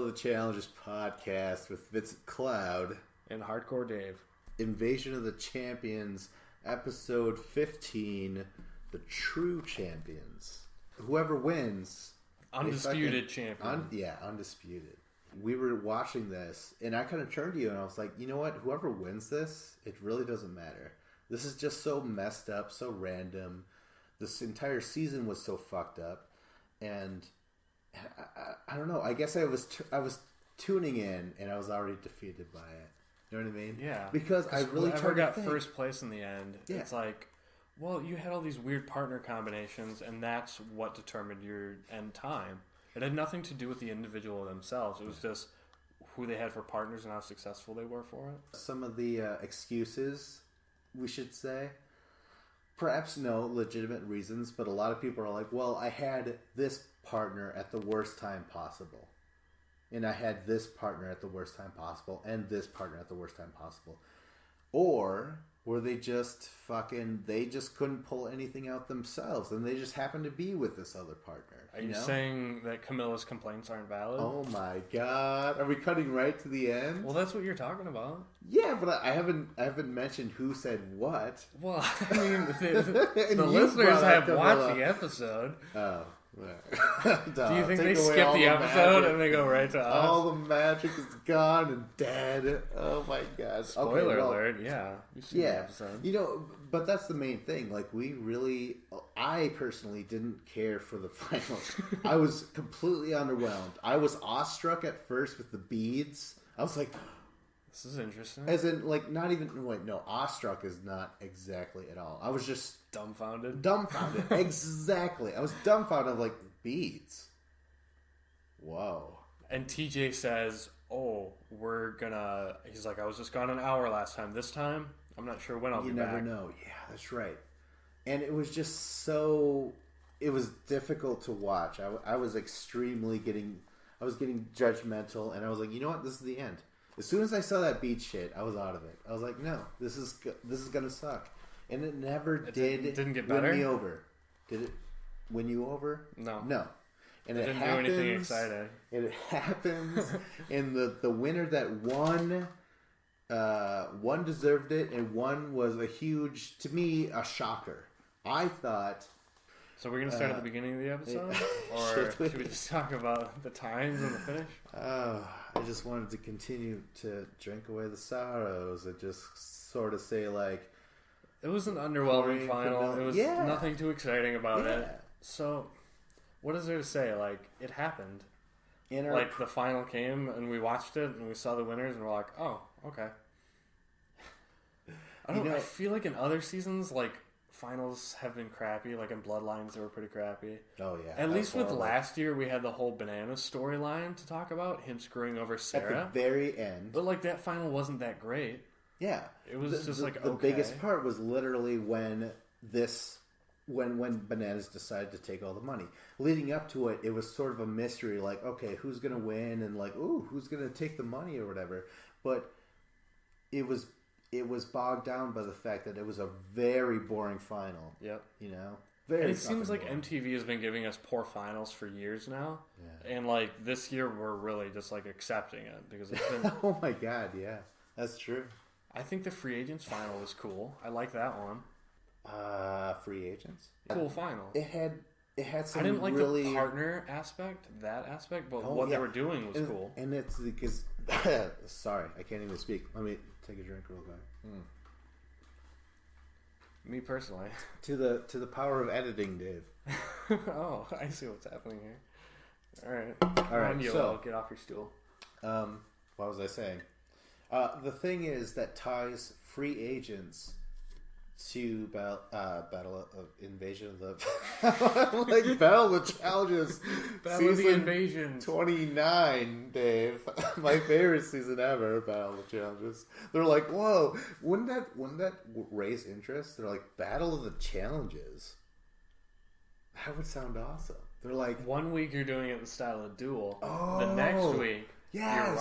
Battle of the Challenges podcast with Vincent Cloud and Hardcore Dave. Invasion of the Champions, episode 15, The True Champions. Whoever wins... Undisputed champion. Undisputed. We were watching this, and I kind of turned to you, and I was like, you know what? Whoever wins this, it really doesn't matter. This is just so messed up, so random. This entire season was so fucked up, and I don't know. I guess I was tuning in, and I was already defeated by it. You know what I mean? Yeah. Because I really whoever got first place in the end. Yeah. It's like, well, you had all these weird partner combinations, and that's what determined your end time. It had nothing to do with the individual themselves. It was just who they had for partners and how successful they were for it. Some of the excuses, we should say, perhaps no legitimate reasons, but a lot of people are like, well, I had this partner at the worst time possible. And I had this partner at the worst time possible, and this partner at the worst time possible. Or were they just they just couldn't pull anything out themselves, and they just happened to be with this other partner. Are you saying that Camilla's complaints aren't valid? Oh my god. Are we cutting right to the end? Well, that's what you're talking about. Yeah, but I haven't mentioned who said what. Well, I mean, the listeners have watched the episode. Oh. Do you think they skip the episode and they go right to us? All the magic is gone and dead. Oh my god. Spoiler alert, yeah. You've seen the episode. You know, but that's the main thing. Like, I personally didn't care for the finals. I was completely underwhelmed. I was awestruck at first with the beads. I was like, this is interesting. As in, like, not even... Wait, no, awestruck is not exactly at all. I was just... Dumbfounded? Dumbfounded. Exactly. I was dumbfounded of, like, beads. Whoa. And TJ says, we're gonna... He's like, I was just gone an hour last time. This time, I'm not sure when I'll be back. You never know. Yeah, that's right. And it was just so... It was difficult to watch. I was extremely getting... I was getting judgmental, and I was like, you know what? This is the end. As soon as I saw that beach shit, I was out of it. I was like, no, this is gonna suck, and it never didn't get better. Win me over. Did it win you over? No. And it didn't do anything exciting. And it happens, and the winner that won, one deserved it, and one was to me, a shocker. I thought. So we're going to start at the beginning of the episode? Or should we just talk about the times and the finish? I just wanted to continue to drink away the sorrows and just sort of say, like... It was an underwhelming final. It was nothing too exciting about it. So, what is there to say? Like, it happened. Like, the final came, and we watched it, and we saw the winners, and we're like, oh, okay. I feel like in other seasons, like... Finals have been crappy. Like in Bloodlines, they were pretty crappy. Oh yeah. At least with last year, we had the whole Bananas storyline to talk about. Him screwing over Sarah at the very end. But like that final wasn't that great. Yeah, it was the biggest part was literally when Bananas decided to take all the money. Leading up to it, it was sort of a mystery. Like, okay, who's gonna win, and like, who's gonna take the money or whatever. But it was bogged down by the fact that it was a very boring final. Yep. You know? And it seems like MTV has been giving us poor finals for years now. Yeah. And like this year we're really just like accepting it because it's been oh my god, yeah. That's true. I think the Free Agents final was cool. I like that one. Free Agents? Cool final. It had some I didn't like really... the partner aspect, but what they were doing was cool. And it's because sorry, I can't even speak. Let me take a drink real quick. Me personally. To the power of editing, Dave. Oh, I see what's happening here. All right. So get off your stool. What was I saying? The thing is that ties Free Agents to Battle of Invasion of the like Battle of the Challenges Battle of the Invasion 29, Dave. My favorite season ever, Battle of the Challenges. They're like, whoa, wouldn't that raise interest? They're like, Battle of the Challenges. That would sound awesome. They're like, 1 week you're doing it in the style of Duel. The next week your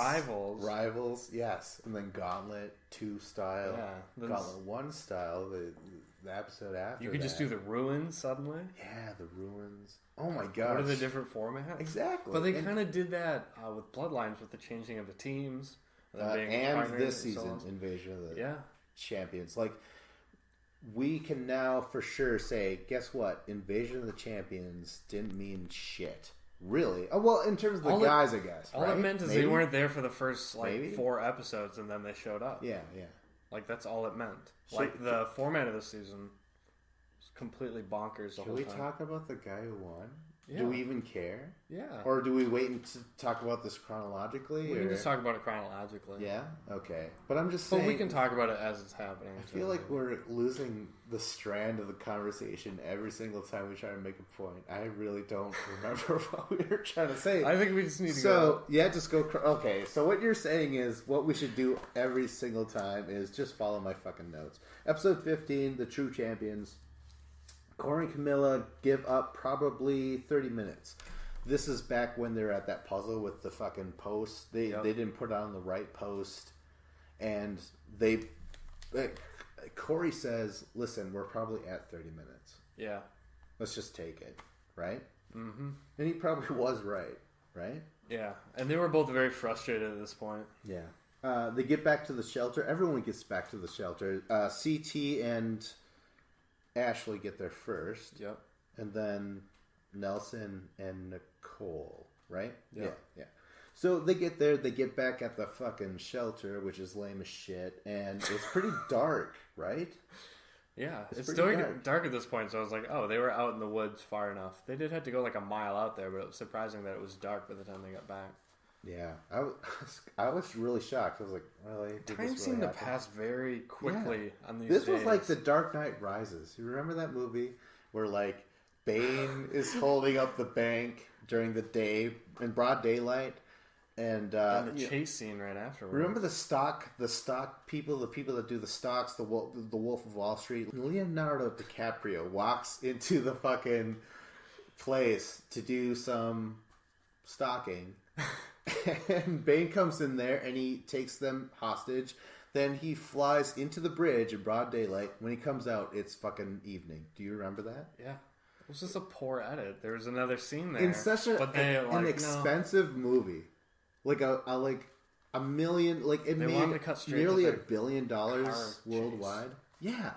Rivals, yes, and then Gauntlet 2 style, Gauntlet 1 style, the episode after. You could just do the Ruins suddenly. Yeah, the Ruins. Oh my god! What are the different formats? Exactly. But they kind of did that with Bloodlines with the changing of the teams and this season's Invasion of the Champions. Like, we can now for sure say, guess what? Invasion of the Champions didn't mean shit. Really? Oh, well, in terms of the guys, I guess. All it meant is they weren't there for the first 4 episodes, and then they showed up. Yeah. Like, that's all it meant. The format of the season was completely bonkers the whole time. Should we talk about the guy who won? Yeah. Do we even care? Yeah. Or do we wait to talk about this chronologically? We can just talk about it chronologically. Yeah? Okay. But I'm just saying... But we can talk about it as it's happening. I feel like we're losing the strand of the conversation every single time we try to make a point. I really don't remember what we were trying to say. I think we just need to go... So, yeah, just go... Okay, so what you're saying is what we should do every single time is just follow my fucking notes. Episode 15, The True Champions... Corey and Camilla give up probably 30 minutes. This is back when they're at that puzzle with the fucking post. They didn't put on the right post. And Corey says, listen, we're probably at 30 minutes. Yeah. Let's just take it. Right? Mm-hmm. And he probably was right. Right? Yeah. And they were both very frustrated at this point. Yeah. They get back to the shelter. Everyone gets back to the shelter. CT and... Ashley get there first. Yep. And then Nelson and Nicole, right? Yep. Yeah. So they get there, they get back at the fucking shelter, which is lame as shit, and it's pretty dark, right? Yeah. It's still dark at this point, so I was like, oh, they were out in the woods far enough. They did have to go like a mile out there, but it was surprising that it was dark by the time they got back. Yeah. I was really shocked. I was like, really? Time seemed to pass very quickly on these This days. was like The Dark Knight Rises. You remember that movie where, like, Bane is holding up the bank during the day, in broad daylight, and the chase scene right afterwards. Remember the stock people, the people that do the stocks, the Wolf of Wall Street? Leonardo DiCaprio walks into the fucking place to do some stocking. And Bane comes in there and he takes them hostage. Then he flies into the bridge in broad daylight. When he comes out, it's fucking evening. Do you remember that? Yeah. It was just a poor edit. There was another scene there. In such an expensive movie. Like a million, like it made nearly $1 billion worldwide. Yeah.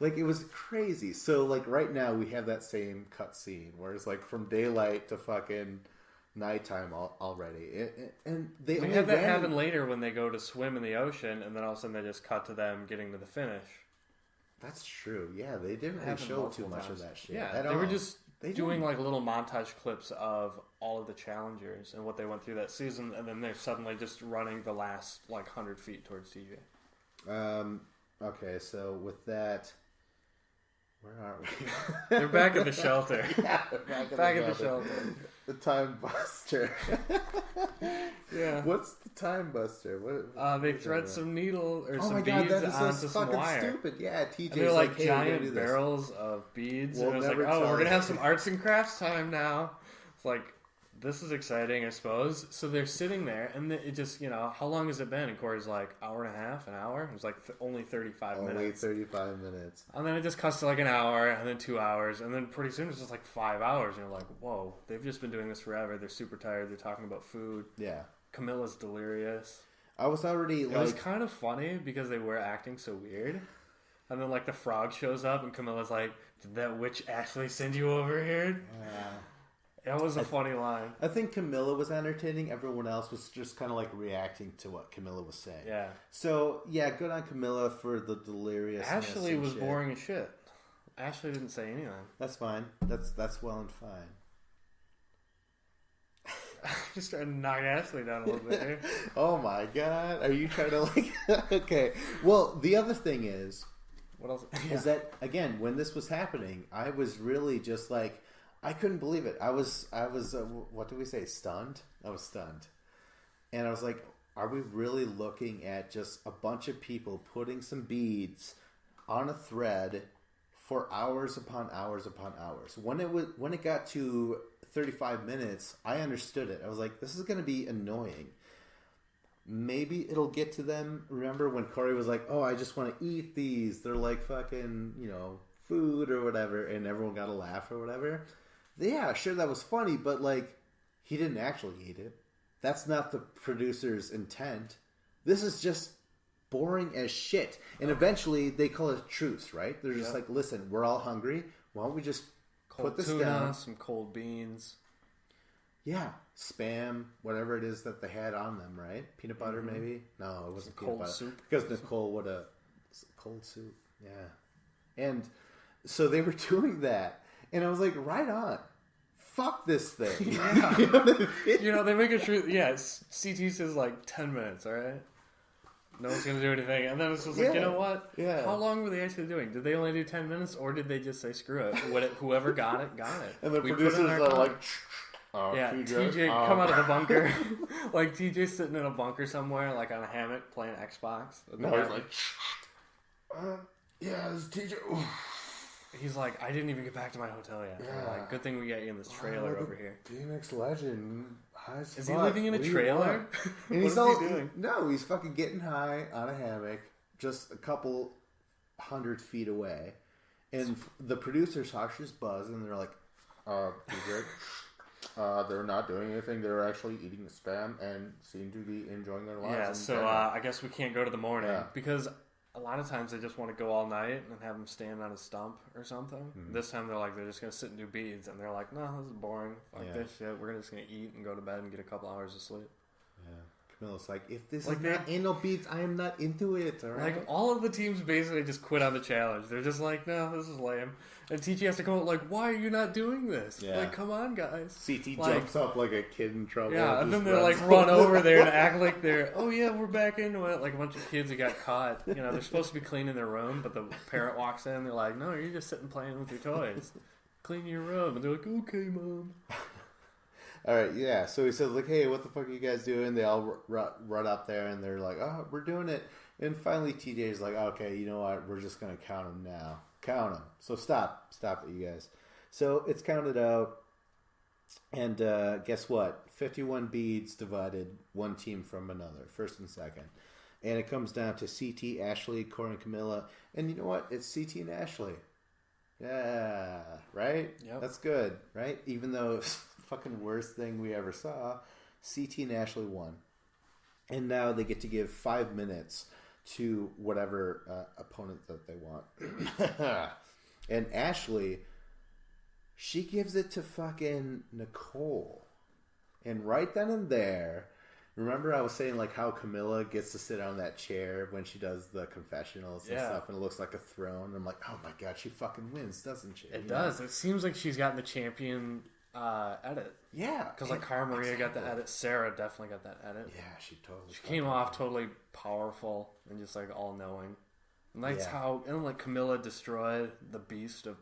Like, it was crazy. So, like, right now we have that same cut scene where it's like from daylight to fucking nighttime already, and they have that happen later when they go to swim in the ocean, and then all of a sudden they just cut to them getting to the finish. That's true. Yeah, they didn't really show too much of that shit. Yeah, they were just doing like little montage clips of all of the challengers and what they went through that season, and then they're suddenly just running the last like 100 feet towards TJ. Okay, so with that. Where are we? They're back at the shelter. Yeah, back at the shelter. The Time Buster. Yeah. What's the Time Buster? What they thread some needle or some beads onto some wire. Stupid. Yeah, TJ's and they're like hey, giant barrels of beads. And it was like, oh, we're gonna have some arts and crafts time now. It's like, this is exciting, I suppose. So they're sitting there, and it just, how long has it been? And Corey's like, hour and a half, an hour? It was like only 35 minutes. Only 35 minutes. And then it just cuts to like an hour, and then 2 hours, and then pretty soon it's just like 5 hours. And you're like, whoa, they've just been doing this forever. They're super tired. They're talking about food. Yeah. Camilla's delirious. I was already It was kind of funny because they were acting so weird. And then like the frog shows up, and Camilla's like, did that witch Ashley send you over here? Yeah. That was a funny line. I think Camilla was entertaining. Everyone else was just kind of like reacting to what Camilla was saying. Yeah. So, yeah, good on Camilla for the delirious. Ashley was boring as shit. Ashley didn't say anything. That's fine. That's well and fine. I'm just trying to knock Ashley down a little bit here. Oh my god. Are you trying to like... Okay. Well, the other thing is... What else? Is that, again, when this was happening, I was really just like... I couldn't believe it. I was what do we say? Stunned? I was stunned. And I was like, are we really looking at just a bunch of people putting some beads on a thread for hours upon hours upon hours? When it got to 35 minutes, I understood it. I was like, this is going to be annoying. Maybe it'll get to them. Remember when Corey was like, oh, I just want to eat these. They're like fucking, food or whatever. And everyone got a laugh or whatever. yeah, sure, that was funny, but like, he didn't actually eat it. That's not the producer's intent. This is just boring as shit. And eventually, they call it a truce, right? They're just like, listen, we're all hungry. Why don't we just put this down? Some cold beans. Yeah, Spam, whatever it is that they had on them, right? Peanut butter, maybe? No, it wasn't peanut butter. Soup. Because Nicole would have... Cold soup, yeah. And so they were doing that. And I was like, right on. Fuck this thing. Yeah. You know, they make it true. Yeah, CT says like 10 minutes, all right? No one's going to do anything. And then it's just like, you know what? Yeah. How long were they actually doing? Did they only do 10 minutes? Or did they just say, screw it? Whoever got it, got it. And the producers are like... yeah, TJ come out of the bunker. Like, TJ's sitting in a bunker somewhere, like on a hammock, playing Xbox. No, he's like... yeah, it's TJ... He's like, I didn't even get back to my hotel yet. Yeah. Like, good thing we got you in this trailer over here. Phoenix legend. Is he living in a trailer? And he's all, doing? No, he's fucking getting high on a hammock, just a couple 100 feet away. And the producers just buzz, and they're like, TJ, they're not doing anything. They're actually eating Spam and seem to be enjoying their lives. Yeah, so I guess we can't go to the morning because... A lot of times they just want to go all night and have them stand on a stump or something. Mm-hmm. This time they're just going to sit and do beads. And they're like, no, this is boring. Fuck this shit. We're just going to eat and go to bed and get a couple hours of sleep. Yeah. Camilla's like, if this is not anal beads, I am not into it. All right? Like, all of the teams basically just quit on the challenge. They're just like, no, this is lame. And TT has to come out like, why are you not doing this? Yeah. Like, come on, guys. CT jumps up like a kid in trouble. Yeah, and then they're like, run over there and act like they're, oh yeah, we're back into it. Like a bunch of kids who got caught. You know, they're supposed to be cleaning their room, but the parent walks in. They're like, no, you're just sitting playing with your toys. Clean your room. And they're like, okay, Mom. All right, yeah. So he says, like, hey, what the fuck are you guys doing? They all run up there, and they're like, oh, we're doing it. And finally, TJ's like, okay, you know what? We're just going to count them now. Count them. So stop it, you guys. So it's counted out. And guess what? 51 beads divided one team from another, first and second. And it comes down to CT, Ashley, Corey, and Camilla. And you know what? It's CT and Ashley. Yeah, right? Yep. That's good, right? Even though it's the fucking worst thing we ever saw, CT and Ashley won. And now they get to give 5 minutes to whatever opponent that they want. And Ashley, she gives it to fucking Nicole. And right then and there, remember I was saying like how Camilla gets to sit on that chair when she does the confessionals and stuff, and it looks like a throne. And I'm like, oh my god, she fucking wins, doesn't she? It does. It seems like she's gotten the champion edit. Yeah. Because like Cara Maria got the edit. Sarah definitely got that edit. Yeah, she totally. She came off totally powerful and just like all knowing. And that's how, and like Camilla destroyed the beast of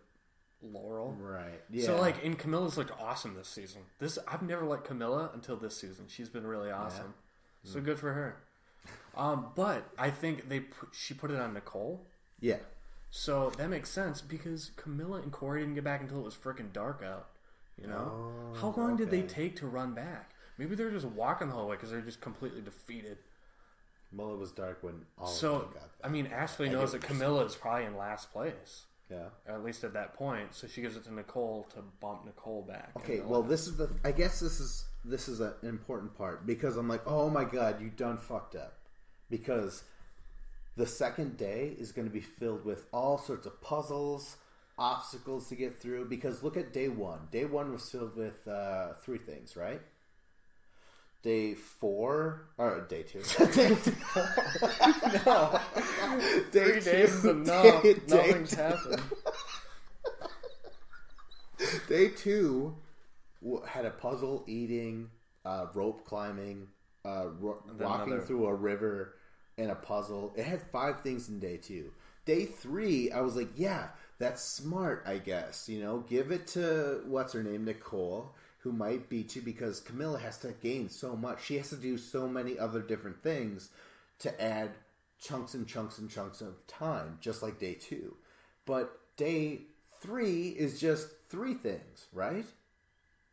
Laurel. Right. Yeah. So like, and Camilla's looked awesome this season. I've never liked Camilla until this season. She's been really awesome. Yeah. So good for her. But I think she put it on Nicole. Yeah. So that makes sense because Camilla and Corey didn't get back until it was freaking dark out. You know? How long did they take to run back? Maybe they're just walking the whole way because they're just completely defeated. Well, it was dark when all of them got back. I mean, Ashley knows that Camilla is probably in last place. Yeah. Or at least at that point. So she gives it to Nicole to bump Nicole back. Okay, well, I guess this is an important part because I'm like, oh my god, you done fucked up. Because the second day is going to be filled with all sorts of puzzles, obstacles to get through. Because look at day one. Day one was filled with 3 things, right? Day 4 or day 2. Day 4. No. Day 3 days is enough. Nothing's happened. Day 2 had a puzzle, eating, rope climbing, walking through a river, and a puzzle. It had 5 things in day 2. Day 3, I was like, yeah, that's smart, I guess. You know, give it to, what's her name, Nicole, who might beat you because Camilla has to gain so much. She has to do so many other different things to add chunks and chunks and chunks of time, just like day 2. But day 3 is just 3 things, right?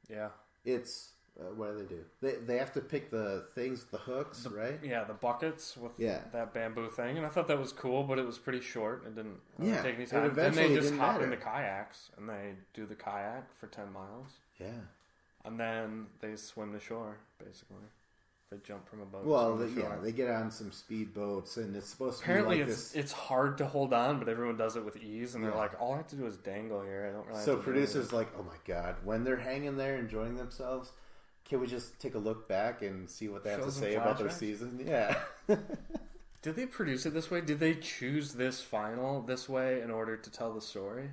Yeah. It's What do? They have to pick the things, the hooks, right? Yeah, the buckets with that bamboo thing, and I thought that was cool, but it was pretty short. It didn't take any time. Then they just hop into kayaks and they do the kayak for 10 miles. Yeah, and then they swim to shore. Basically, they jump from a boat. Well, they get on some speedboats, and it's supposed to be like this. It's hard to hold on, but everyone does it with ease, and they're like, all I have to do is dangle here. I don't really. So producers like, oh my god, when they're hanging there enjoying themselves. Can we just take a look back and see what they have to say about their season? Yeah. Did they produce it this way? Did they choose this final this way in order to tell the story?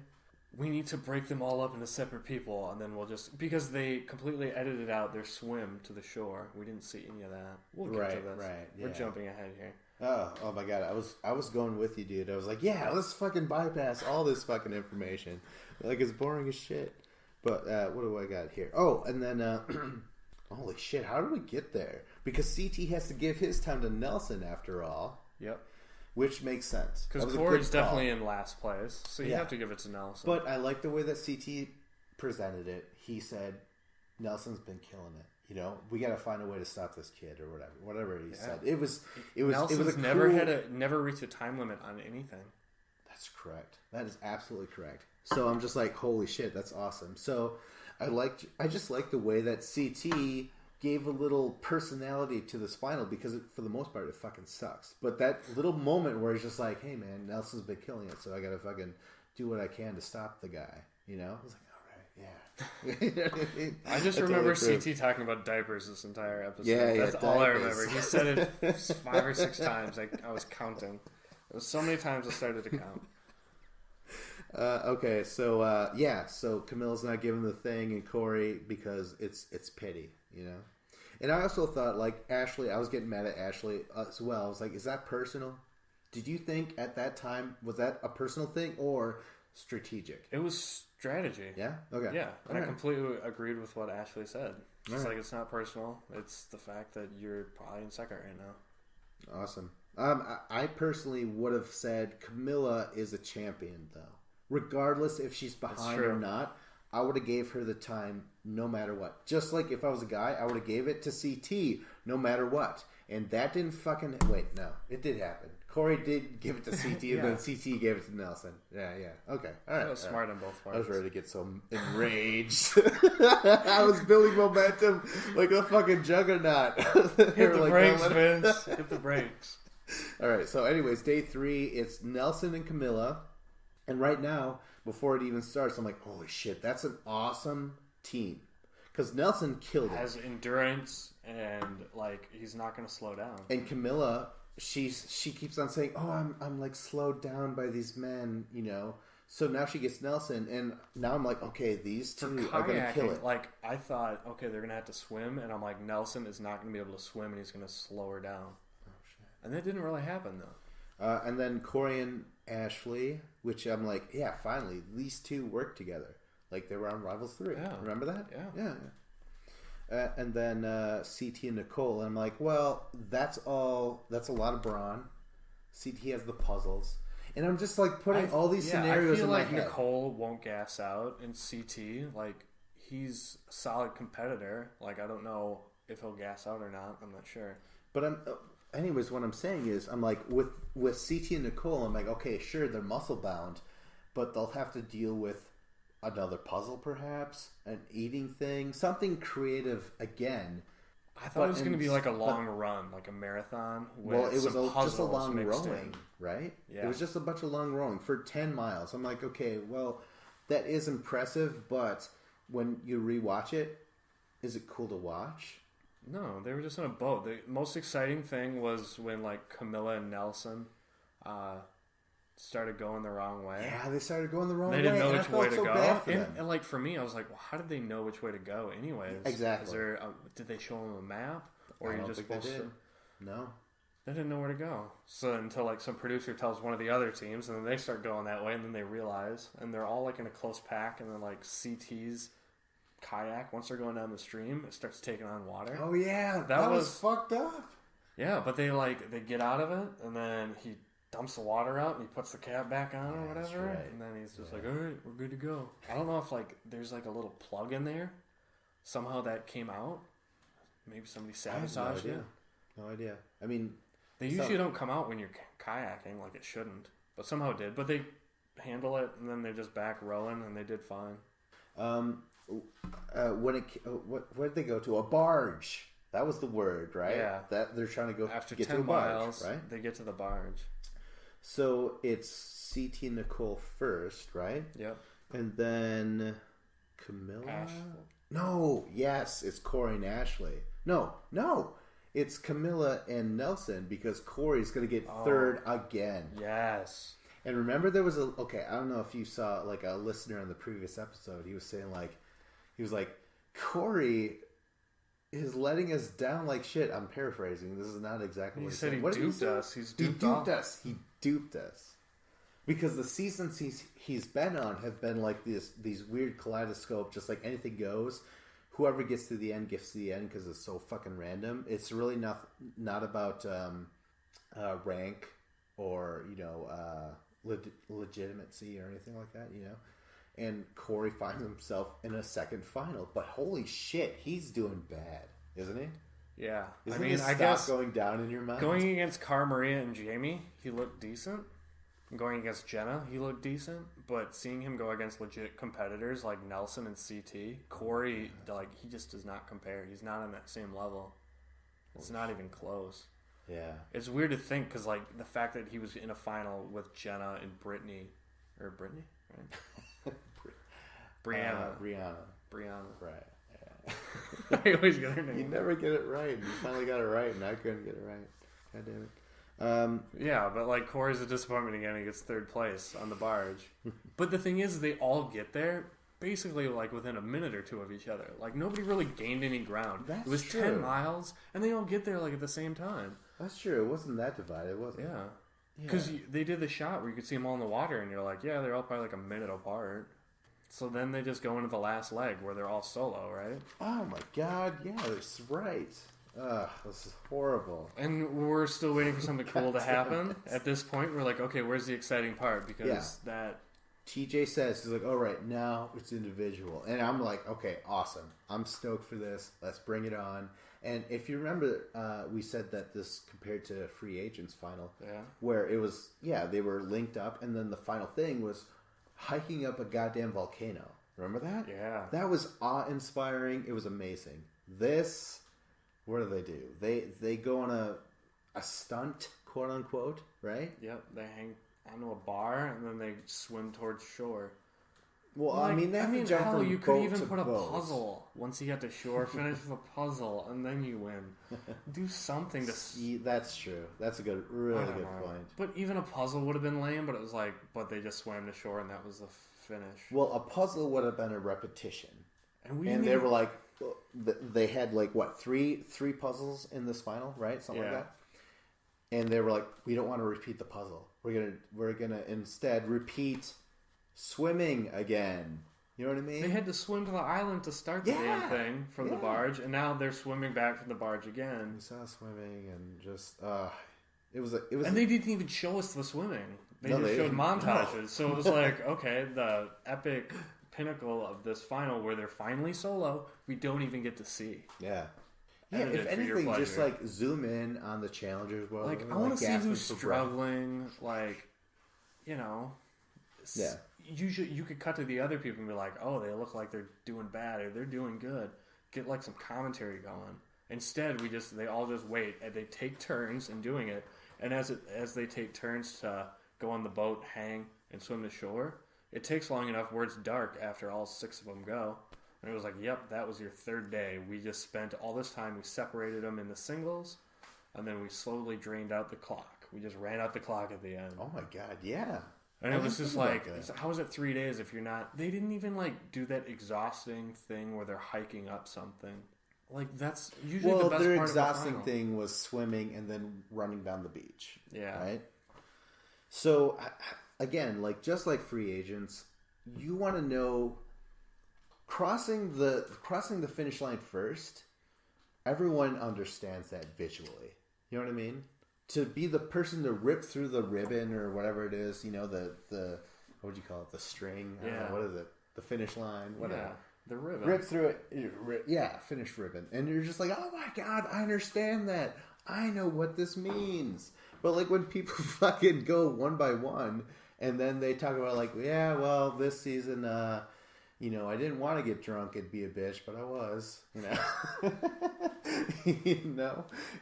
We need to break them all up into separate people, and then we'll just... Because they completely edited out their swim to the shore. We didn't see any of that. We'll get to this. Right. Yeah. We're jumping ahead here. Oh my god. I was going with you, dude. I was like, yeah, let's fucking bypass all this fucking information. Like, it's boring as shit. But what do I got here? Oh, and then... Holy shit, how did we get there? Because CT has to give his time to Nelson after all. Yep. Which makes sense. Because Corey's definitely in last place, so you have to give it to Nelson. But I like the way that CT presented it. He said, Nelson's been killing it. You know, we got to find a way to stop this kid or whatever he said. It was Nelson's never reached a time limit on anything. That's correct. That is absolutely correct. So I'm just like, holy shit, that's awesome. So... I just like the way that CT gave a little personality to this final because for the most part it fucking sucks. But that little moment where he's just like, hey man, Nelson's been killing it, so I gotta fucking do what I can to stop the guy. You know? I was like, all right, yeah. I just remember CT talking about diapers this entire episode. Yeah, that's all I remember. He said it 5 or 6 times. I was counting. It was so many times I started to count. Okay, so so Camilla's not giving the thing, and Corey because it's pity, you know. And I also thought like Ashley, I was getting mad at Ashley as well. I was like, is that personal? Did you think at that time was that a personal thing or strategic? It was strategy. Yeah. Okay. Yeah, and I completely agreed with what Ashley said. It's like it's not personal. It's the fact that you're probably in second right now. Awesome. I personally would have said Camilla is a champion though. Regardless if she's behind or not, I would have gave her the time no matter what. Just like if I was a guy, I would have gave it to CT no matter what. And that didn't fucking... Wait, no. It did happen. Corey did give it to CT, and then CT gave it to Nelson. Yeah. Okay. All right. That was smart on both parts. I was ready to get so enraged. I was building momentum like a fucking juggernaut. Hit the brakes, Vince. Hit the brakes. All right. So anyways, day 3, it's Nelson and Camilla. And right now, before it even starts, I'm like, holy shit, that's an awesome team. Because Nelson killed it. Has endurance, and, like, he's not going to slow down. And Camilla, she keeps on saying, oh, I'm like, slowed down by these men, you know. So now she gets Nelson, and now I'm like, okay, these two are going to kill it. Like, I thought, okay, they're going to have to swim, and I'm like, Nelson is not going to be able to swim, and he's going to slow her down. Oh, shit. And that didn't really happen, though. And then Corey and Ashley, which I'm like, yeah, finally, these two work together. Like they were on Rivals 3. Yeah. Remember that? Yeah. And then CT and Nicole, and I'm like, well, that's a lot of brawn. CT has the puzzles. And I'm just like putting all these scenarios in my head. I feel like Nicole won't gas out, and CT, like, he's a solid competitor. Like, I don't know if he'll gas out or not. I'm not sure. But anyways, what I'm saying is, I'm like, with CT and Nicole, I'm like, okay, sure, they're muscle bound, but they'll have to deal with another puzzle, perhaps, an eating thing, something creative again. I thought it was going to be like a long run, like a marathon. Well, it was just a long rowing, right? Yeah. It was just a bunch of long rowing for 10 miles. I'm like, okay, well, that is impressive, but when you rewatch it, is it cool to watch? No, they were just on a boat. The most exciting thing was when, like, Camilla and Nelson started going the wrong way. Yeah, they started going the wrong way. They didn't know which way to go. And, like, for me, I was like, well, how did they know which way to go anyways? Exactly. Did they show them a map? Or are you just supposed to? No. They didn't know where to go. So until, like, some producer tells one of the other teams, and then they start going that way, and then they realize, and they're all, like, in a close pack, and then, like, CT's kayak, once they're going down the stream, it starts taking on water. Oh yeah, that was fucked up. Yeah, but they get out of it, and then he dumps the water out, and he puts the cap back on or whatever, and then he's just like, all right, we're good to go. I don't know if, like, there's, like, a little plug in there. Somehow that came out. Maybe somebody sabotaged it. No idea. I mean, they usually don't come out when you're kayaking, like it shouldn't, but somehow it did. But they handle it, and then they're just back rowing, and they did fine. Where'd they go to? A barge. That was the word, right? Yeah. That they're trying to go after get 10 to a barge, miles, right? They get to the barge. So it's CT Nicole first, right? Yep. And then Camilla. Ashley. No, yes, it's Corey and Ashley. No, it's Camilla and Nelson because Corey's going to get third again. Yes. And remember, there was I don't know if you saw like a listener in the previous episode. He was saying Corey is letting us down like shit. I'm paraphrasing. This is not exactly what he said. He duped us. He duped us. He duped us. Because the seasons he's been on have been like these weird kaleidoscope, just like anything goes. Whoever gets to the end gets to the end because it's so fucking random. It's really not about rank or legitimacy or anything like that, And Corey finds himself in a second final, but holy shit, he's doing bad, isn't he? Yeah, I guess going down in your mind. Going against Cara Maria and Jamie, he looked decent. Going against Jenna, he looked decent. But seeing him go against legit competitors like Nelson and CT, Corey, he just does not compare. He's not on that same level. It's not even close. Yeah. It's weird to think because, the fact that he was in a final with Jenna and Brittany, right? Brianna. Right. Yeah. I always get her name. You never get it right. You finally got it right, and I couldn't get it right. God damn it. Yeah, but Corey's a disappointment again. He gets third place on the barge. But the thing is, they all get there basically within a minute or two of each other. Nobody really gained any ground. That's it was true. 10 miles, and they all get there at the same time. That's true. It wasn't that divided, was it? Yeah. Because they did the shot where you could see them all in the water, and you're like, yeah, they're all probably a minute apart. So then they just go into the last leg where they're all solo, right? Oh my god, yeah, that's right. This is horrible. And we're still waiting for something cool to happen. At this point, we're like, okay, where's the exciting part? Because that... TJ says, he's like, all right, now it's individual. And I'm like, okay, awesome. I'm stoked for this. Let's bring it on. And if you remember, we said that this compared to Free Agents final, where it was, they were linked up, and then the final thing was hiking up a goddamn volcano. Remember that? Yeah. That was awe-inspiring. It was amazing. This... What do? They go on a stunt, quote unquote, right? Yep, they hang onto a bar and then they swim towards shore. Well, hell, you could even put a puzzle once you get to shore. Finish the puzzle and then you win. Do something to. That's true. That's a really good point. But even a puzzle would have been lame. But it was but they just swam to shore and that was the finish. Well, a puzzle would have been a repetition, and they were like. They had three puzzles in this final, right? Something like that. And they were like, we don't want to repeat the puzzle. We're gonna instead repeat swimming again. You know what I mean? They had to swim to the island to start the damn thing from the barge, and now they're swimming back from the barge again. We saw swimming and just it was. And they didn't even show us the swimming. They showed montages. No. So it was okay, the epic pinnacle of this final where they're finally solo, we don't even get to see. Yeah. If anything, just zoom in on the challengers. Well, I want to see who's struggling. You could cut to the other people and be like, oh, they look like they're doing bad or they're doing good. Get some commentary going. Instead, they all just wait and they take turns in doing it. And as they take turns to go on the boat, hang, and swim to shore. It takes long enough where it's dark after all 6 of them go. And it was like, yep, that was your third day. We just spent all this time. We separated them in the singles, and then we slowly drained out the clock. We just ran out the clock at the end. Oh, my God, yeah. And it was just how is it 3 days if you're not... They didn't even, do that exhausting thing where they're hiking up something. That's usually the best part of the final. Well, their exhausting thing was swimming and then running down the beach. Yeah. Right? So... Again, just like Free Agents, you want to know crossing the finish line first. Everyone understands that visually. You know what I mean? To be the person to rip through the ribbon or whatever it is, the what would you call it? The string? I don't know, what is it? The finish line? Whatever. The ribbon. Rip through it. Yeah, finished ribbon. And you're just like, oh my God, I understand that. I know what this means. But like when people fucking go one by one and then they talk about like, yeah, well, this season, I didn't want to get drunk and be a bitch, but I was,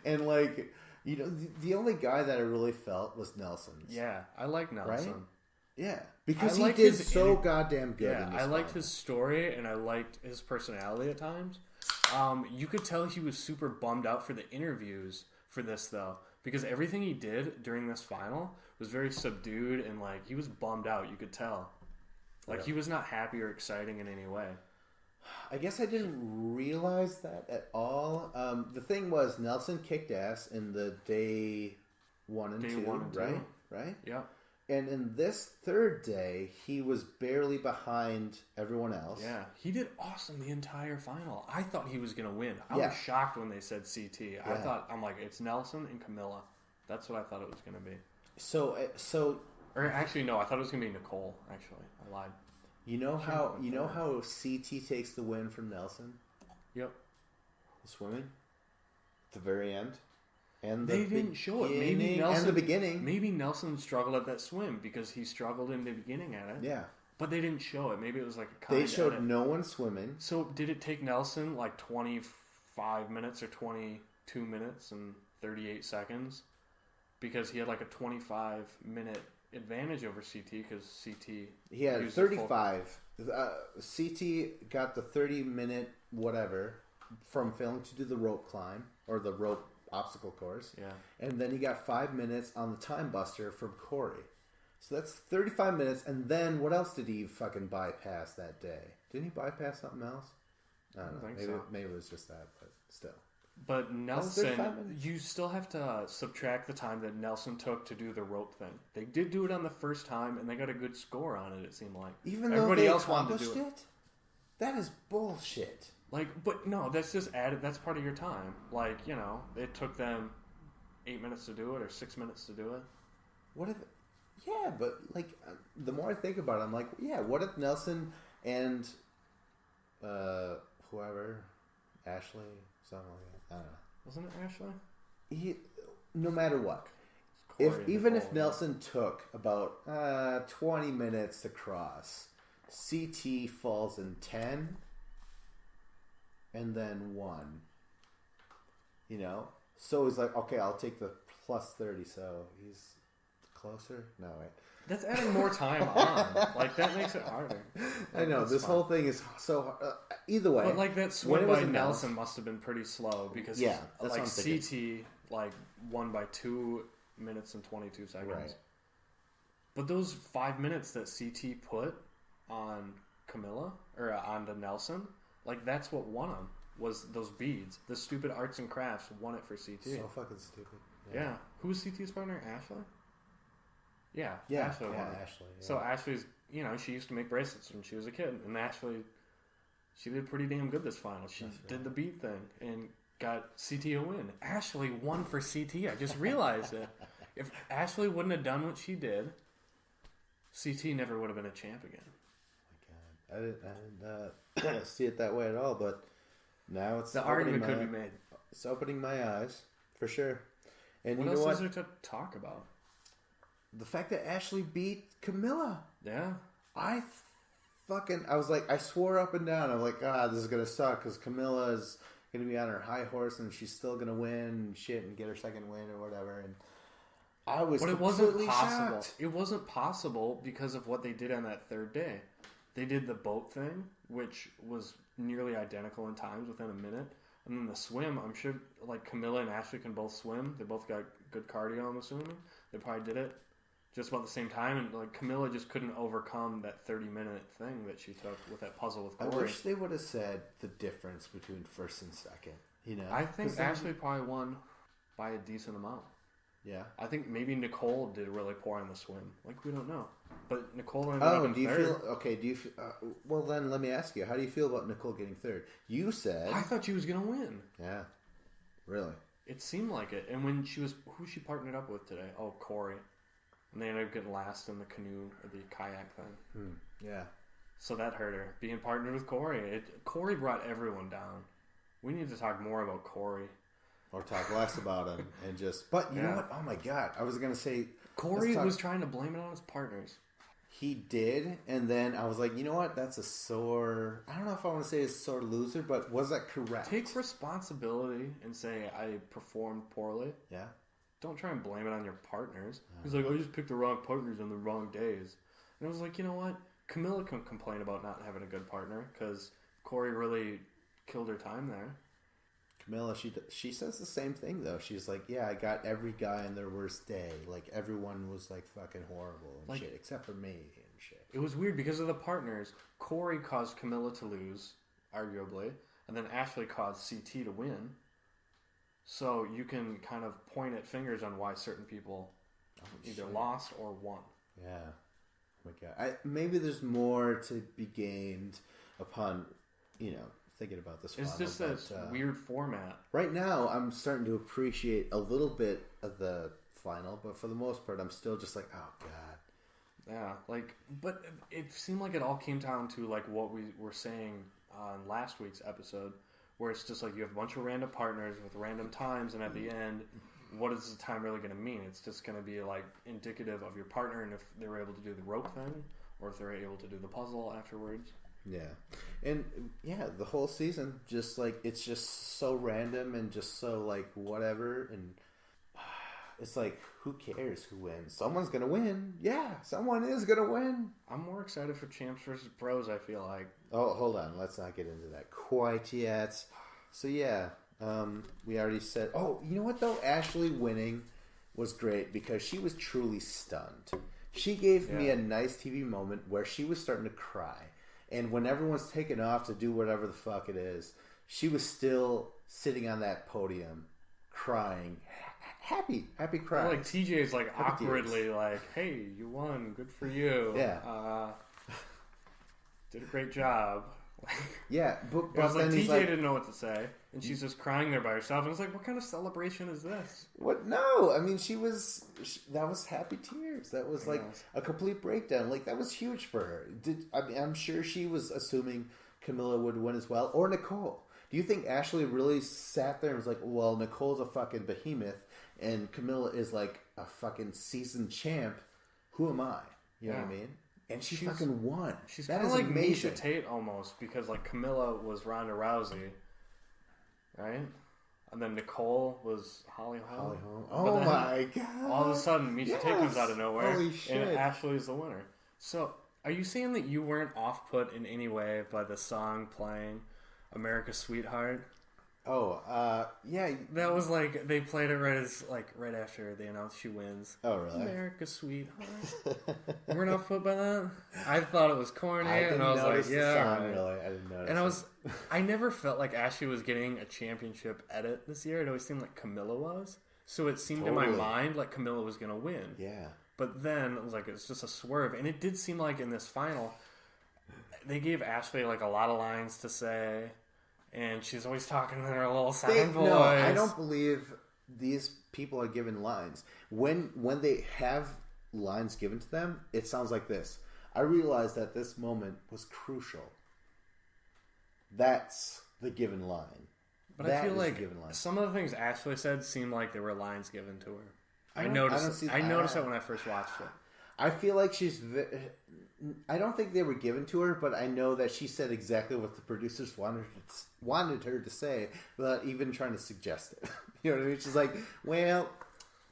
And like, the only guy that I really felt was Nelson's. Yeah, I like Nelson. Right? Yeah, because he did so goddamn good. Yeah, I liked his story and I liked his personality at times. You could tell he was super bummed out for the interviews for this though, because everything he did during this final was very subdued and like he was bummed out. You could tell, like he was not happy or exciting in any way. I guess I didn't realize that at all. The thing was, Nelson kicked ass in the day 1 and 2, right? Right? Yeah. And in this third day, he was barely behind everyone else. Yeah, he did awesome the entire final. I thought he was going to win. I was shocked when they said CT. I'm like, it's Nelson and Camilla. That's what I thought it was going to be. Or actually, no, I thought it was going to be Nicole. Actually, I lied. You know how CT takes the win from Nelson? Yep. The swimming, at the very end. And they didn't show it. Maybe Nelson, and the beginning. Maybe Nelson struggled at that swim because he struggled in the beginning at it. Yeah. But they didn't show it. Maybe it was like a kind They showed no one swimming. So did it take Nelson like 25 minutes or 22 minutes and 38 seconds? Because he had like a 25-minute advantage over CT because CT... He had 35. CT got the 30-minute whatever from failing to do the rope climb or the rope obstacle course. Yeah. And then he got 5 minutes on the time buster from Corey. So that's 35 minutes. And then what else did he fucking bypass that day? Didn't he bypass something else? I don't know. Maybe it was just that, but still. But Nelson, you still have to subtract the time that Nelson took to do the rope thing. They did do it on the first time, and they got a good score on it, it seemed like. Even though everybody else wanted to do it? That is bullshit. Like, but no, that's just added. That's part of your time. Like, it took them 8 minutes to do it or 6 minutes to do it. What if? Yeah, but like, the more I think about it, I'm like, yeah. What if Nelson and whoever, Ashley, something like that. I don't know. Wasn't it Ashley? No matter what, if Nelson took about 20 minutes to cross, CT falls in 10. And then 1. So he's like, okay, I'll take the plus 30. So he's closer. No, wait. That's adding more time on. Like that makes it harder. I know this whole thing is so. Either way, but like that swim by Nelson must have been pretty slow because like CT won by 2 minutes and 22 seconds. Right. But those 5 minutes that CT put on Camilla or on the Nelson. Like, that's what won him, was those beads. The stupid arts and crafts won it for CT. So fucking stupid. Yeah. Who was CT's partner? Ashley? Yeah. Ashley won. Ashley. Yeah. So Ashley's, she used to make bracelets when she was a kid. And Ashley, she did pretty damn good this final. She did the bead thing and got CT a win. Ashley won for CT. I just realized it. If Ashley wouldn't have done what she did, CT never would have been a champ again. I didn't see it that way at all, but now it's the argument could be made. It's opening my eyes for sure. And what else is there to talk about? The fact that Ashley beat Camilla. Yeah, I was like, I swore up and down. I'm like, this is gonna suck because Camilla is gonna be on her high horse and she's still gonna win and shit and get her second win or whatever. And I was, but it wasn't possible. Shocked. It wasn't possible because of what they did on that third day. They did the boat thing, which was nearly identical in times within a minute. And then the swim, I'm sure like Camilla and Ashley can both swim. They both got good cardio, I'm assuming. They probably did it just about the same time. And like Camilla just couldn't overcome that 30-minute thing that she took with that puzzle with Corey. I wish they would have said the difference between first and second. I think Ashley probably won by a decent amount. Yeah. I think maybe Nicole did really poor on the swim. Like, we don't know. But Nicole ended up in third. Well, then let me ask you, how do you feel about Nicole getting third? You said... I thought she was going to win. Yeah. Really? It seemed like it. And when who she partnered up with today? Oh, Corey. And they ended up getting last in the canoe or the kayak thing. Yeah. So that hurt her. Being partnered with Corey. Corey brought everyone down. We need to talk more about Corey. Or talk less about him and just... But you know what? Oh my God. I was going to say... Corey was trying to blame it on his partners. He did, and then I was like, you know what? That's a sore... I don't know if I want to say a sore loser, but was that correct? Take responsibility and say, I performed poorly. Yeah. Don't try and blame it on your partners. He's like, I just picked the wrong partners on the wrong days. And I was like, you know what? Camilla can complain about not having a good partner because Corey really killed her time there. Camilla, she says the same thing, though. She's like, yeah, I got every guy on their worst day. Like, everyone was, like, fucking horrible and shit, except for me and shit. It was weird because of the partners. Corey caused Camilla to lose, arguably, and then Ashley caused CT to win. So you can kind of point at fingers on why certain people either lost or won. Yeah. Oh my God. Maybe there's more to be gained upon, thinking about this. It's just a weird format. Right now, I'm starting to appreciate a little bit of the final, but for the most part, I'm still just like, oh God. Yeah, but it seemed like it all came down to like what we were saying on last week's episode, where it's just like you have a bunch of random partners with random times, and at the end, what is the time really going to mean? It's just going to be like indicative of your partner, and if they were able to do the rope thing, or if they're able to do the puzzle afterwards. Yeah. And yeah, the whole season, just like, it's just so random and just so like whatever. And it's like, who cares who wins? Someone's going to win. Yeah, someone is going to win. I'm more excited for Champs versus Bros, I feel like. Oh, hold on. Let's not get into that quite yet. So yeah, we already said, oh, you know what though? Ashley winning was great because she was truly stunned. She gave me a nice TV moment where she was starting to cry. And when everyone's taken off to do whatever the fuck it is, she was still sitting on that podium, crying, happy crying. Like TJ's like happy awkwardly tears. Like, hey, you won, good for you. Yeah, did a great job. Yeah, but I was like, TJ didn't know what to say, and she's just crying there by herself. And I was like, what kind of celebration is this? What? No, I mean, that was happy tears. That was like a complete breakdown. Like, that was huge for her. I'm sure she was assuming Camilla would win as well, or Nicole. Do you think Ashley really sat there and was like, well, Nicole's a fucking behemoth, and Camilla is like a fucking seasoned champ? Who am I? You know what I mean? And she's fucking won. She's kind of like amazing. Misha Tate almost, because like Camilla was Ronda Rousey, right? And then Nicole was Holly Holm. Oh my God. All of a sudden, Misha Tate comes out of nowhere. Holy shit. And Ashley's the winner. So, are you saying that you weren't off-put in any way by the song playing America's Sweetheart? Oh, yeah. That was like, they played it right after they announced she wins. Oh, really? America's Sweetheart. You weren't off-put by that? I thought it was corny, and I was like, yeah. Song, really. I didn't notice. And I never felt like Ashley was getting a championship edit this year. It always seemed like Camilla was. So it seemed in my mind like Camilla was going to win. Yeah. But then it was like, it's just a swerve. And it did seem like in this final, they gave Ashley like a lot of lines to say. And she's always talking in her little sound voice. No, I don't believe these people are given lines. When they have lines given to them, it sounds like this. I realized that this moment was crucial. That's the given line. But I feel like some of the things Ashley said seemed like there were lines given to her. I noticed that when I first watched it. I feel like I don't think they were given to her, but I know that she said exactly what the producers wanted her to say without even trying to suggest it. You know what I mean? She's like, well,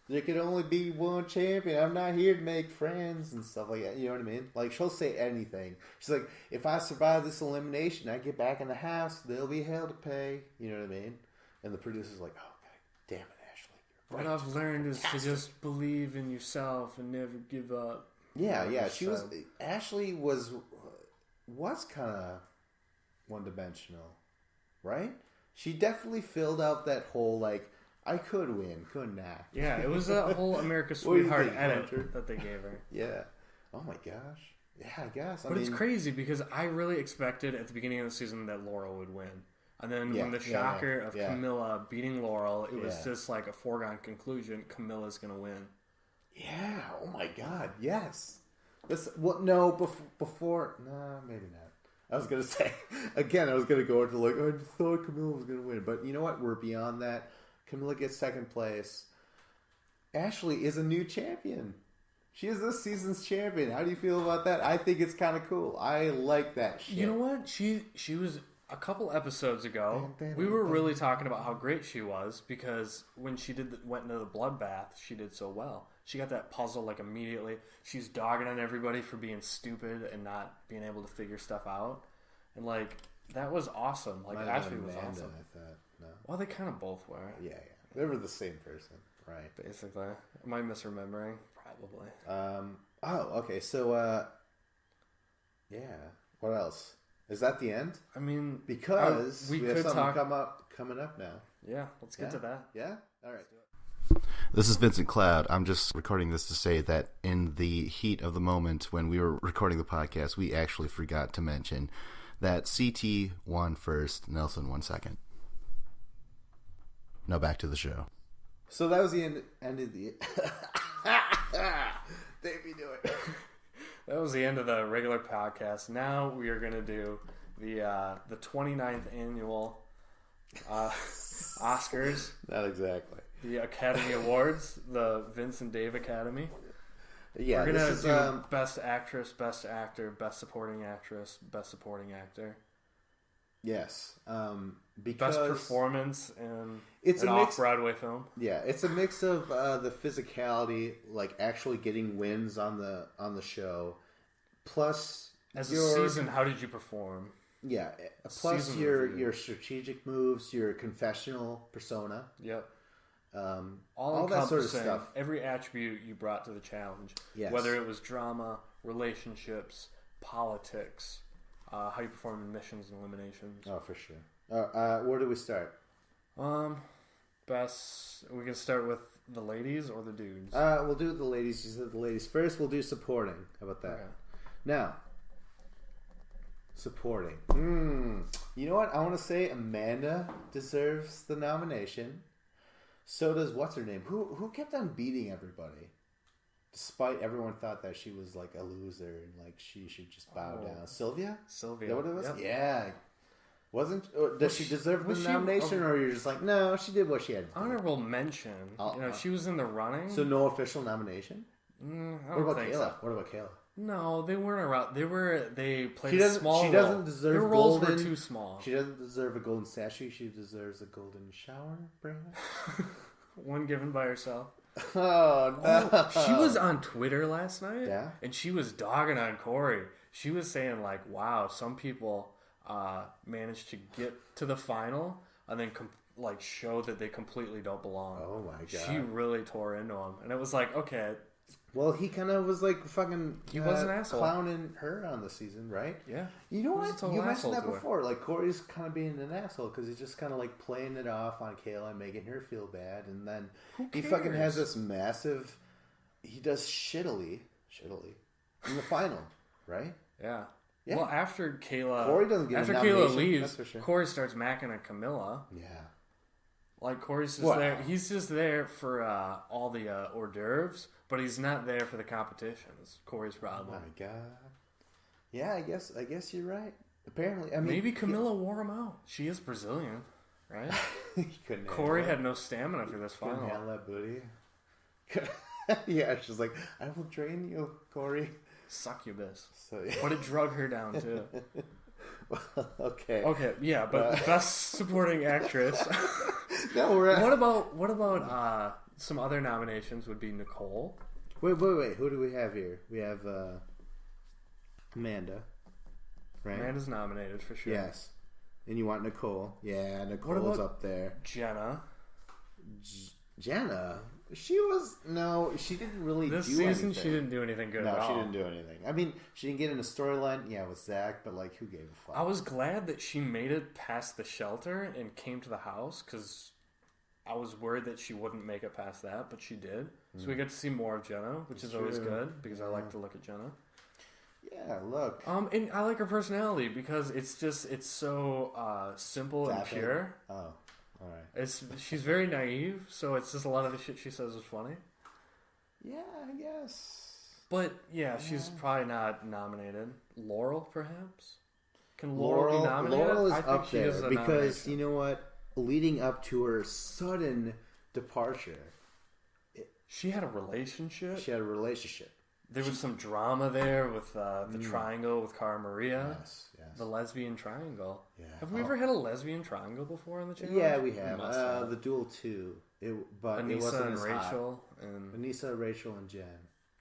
there could only be one champion. I'm not here to make friends and stuff like that. You know what I mean? Like, she'll say anything. She's like, if I survive this elimination, I get back in the house, there'll be hell to pay. You know what I mean? And the producer's like, oh, God damn it, Ashley. What I've learned is to just believe in yourself and never give up. Yeah. Ashley was kind of one-dimensional, right? She definitely filled out that whole, like, I could win, couldn't I? Yeah, it was a whole America's Sweetheart edit that they gave her. Yeah. Oh my gosh. Yeah, I guess. But it's crazy because I really expected at the beginning of the season that Laurel would win. And then when the shocker of Camilla beating Laurel, it was just like a foregone conclusion. Camilla's going to win. Yeah. Oh my God. Yes. Before. No, maybe not. I was gonna say again. I was gonna go into like I thought Camilla was gonna win, but you know what? We're beyond that. Camilla gets second place. Ashley is a new champion. She is this season's champion. How do you feel about that? I think it's kind of cool. I like that shit. You know what? She was a couple episodes ago. We were really talking about how great she was because when she went into the bloodbath, she did so well. She got that puzzle like immediately. She's dogging on everybody for being stupid and not being able to figure stuff out, and like that was awesome. Like Ashley was awesome. I thought no. Well, they kind of both were. Yeah, they were the same person, right? Basically, am I misremembering? Probably. Oh, okay. So, yeah. What else? Is that the end? I mean, because we have something coming up now. Yeah, let's get to that. Yeah. All right. This is Vincent Cloud. I'm just recording this to say that in the heat of the moment when we were recording the podcast, we actually forgot to mention that CT won first, Nelson won second. Now back to the show. So that was the end of the... Davey, do it. That was the end of the regular podcast. Now we are going to do the 29th annual Oscars. Not exactly. The Academy Awards, the Vince and Dave Academy. Yeah, we're going to do Best Actress, Best Actor, Best Supporting Actress, Best Supporting Actor. Yes. Because Best Performance in an off-Broadway film. Yeah, it's a mix of the physicality, like actually getting wins on the show, plus as a season, how did you perform? Yeah, plus your strategic moves, your confessional persona. Yep. All that sort of stuff. Every attribute you brought to the challenge. Yes. Whether it was drama, relationships, politics, how you perform in missions and eliminations. Oh, for sure. Where do we start? Best. We can start with the ladies or the dudes. We'll do the ladies. You said the ladies first. We'll do supporting. How about that? Okay. Now, supporting. You know what? I want to say Amanda deserves the nomination. So does what's her name? Who kept on beating everybody, despite everyone thought that she was like a loser and like she should just bow down. Sylvia. Is that what it was? Yep. Yeah. Does she deserve the nomination, or you're just like, no, she did what she had to do? Honorable mention. She was in the running. So no official nomination. What about Kayla? So. What about Kayla? No, they weren't around. They played a small role. She doesn't deserve their roles were too small. She doesn't deserve a golden statue. She deserves a golden shower, perhaps. One given by herself. Oh, no. She was on Twitter last night. Yeah. And she was dogging on Corey. She was saying like, wow, some people managed to get to the final and then show that they completely don't belong. Oh my god. She really tore into him. And it was like, okay. Well, he kind of was like fucking he was an asshole. Clowning her on the season, right? Yeah. You know what? You mentioned that before. Like, Corey's kind of being an asshole because he's just kind of like playing it off on Kayla and making her feel bad. And then he fucking has this massive... He does shittily in the final, right? Yeah. Yeah. Well, after Corey doesn't get after Kayla leaves, sure. Corey starts macking at Camilla. Yeah. Like, Corey's just there. He's just there for all the hors d'oeuvres, but he's not there for the competitions. Corey's problem. Oh my god. Yeah, I guess you're right. Apparently, I mean, maybe Camilla wore him out. She is Brazilian, right? Couldn't Corey had no stamina for this final. Couldn't handle that booty. Yeah, she's like, I will drain you, Corey. Succubus. So, yeah. But it drug her down too. Well, okay. Okay, yeah, but best supporting actress. No, What about some other nominations? Would be Nicole. Wait. Who do we have here? We have Amanda. Right. Amanda's nominated for sure. Yes. And you want Nicole? Yeah, Nicole's up there. Jenna. Jenna. She didn't really do anything. This season, she didn't do anything good at all. No, she didn't do anything. I mean, she didn't get in a storyline, with Zach, but, like, who gave a fuck? I was glad that she made it past the shelter and came to the house, because I was worried that she wouldn't make it past that, but she did. So we get to see more of Jenna, which is always good, because I like to look at Jenna. Yeah, look. And I like her personality, because it's so simple and pure. Oh. All right. She's very naive, so it's just a lot of the shit she says is funny. Yeah, I guess. But yeah, she's probably not nominated. Laurel, perhaps, Can Laurel be nominated? Laurel is up there because you know what? Leading up to her sudden departure, she had a relationship. There was some drama there with the triangle with Cara Maria. Yes. The lesbian triangle. Yeah. Have we ever had a lesbian triangle before on the channel? Yeah, we have. The Duel 2. But Anissa it wasn't and as Rachel. Hot. Anissa, Rachel, and Jen.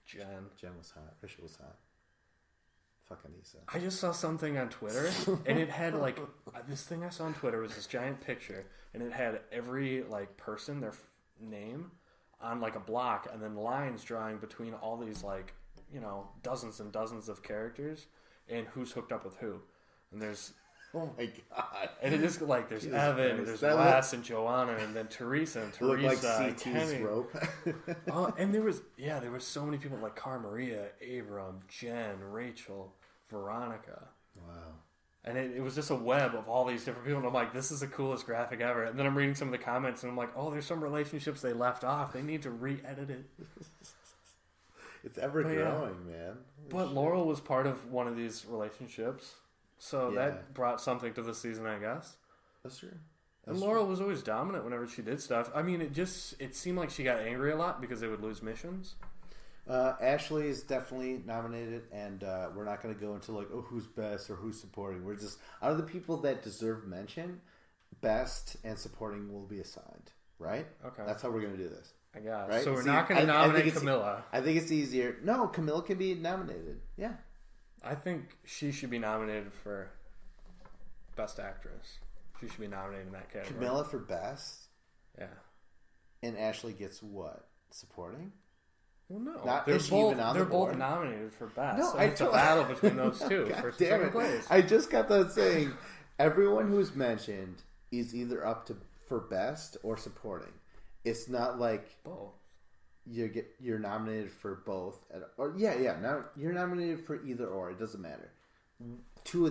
Jen was hot. Rachel was hot. Fuck Anissa. I just saw something on Twitter, and it had, like, this thing I saw on Twitter was this giant picture, and it had every, like, person, their name, on, like, a block, and then lines drawing between all these, like, you know, dozens and dozens of characters, and who's hooked up with who. And there's... Oh my god! And it is like there's Evan, there's Wes and Joanna, and then Teresa and Teresa. Looked like CT's rope. And there was so many people like Cara Maria, Abram, Jen, Rachel, Veronica. Wow! And it was just a web of all these different people. And I'm like, this is the coolest graphic ever. And then I'm reading some of the comments, and I'm like, oh, there's some relationships they left off. They need to re-edit it. It's ever growing, man. But Laurel was part of one of these relationships. So that brought something to the season, I guess. That's true. And Laurel was always dominant whenever she did stuff. I mean, it seemed like she got angry a lot because they would lose missions. Ashley is definitely nominated, and we're not going to go into like, oh, who's best or who's supporting. We're just, out of the people that deserve mention, best and supporting will be assigned, right? Okay. That's how we're going to do this. I guess. Right? So we're not going to nominate Camilla. I think it's easier. No, Camilla can be nominated. Yeah. I think she should be nominated for Best Actress. She should be nominated in that category. Camilla for Best? Yeah. And Ashley gets what? Supporting? Well, no. They're both nominated for Best. No, it's a battle between those two for second place. I just got done saying everyone who's mentioned is either up for Best or Supporting. It's not like... both. You're nominated for both, Now you're nominated for either or. It doesn't matter. Two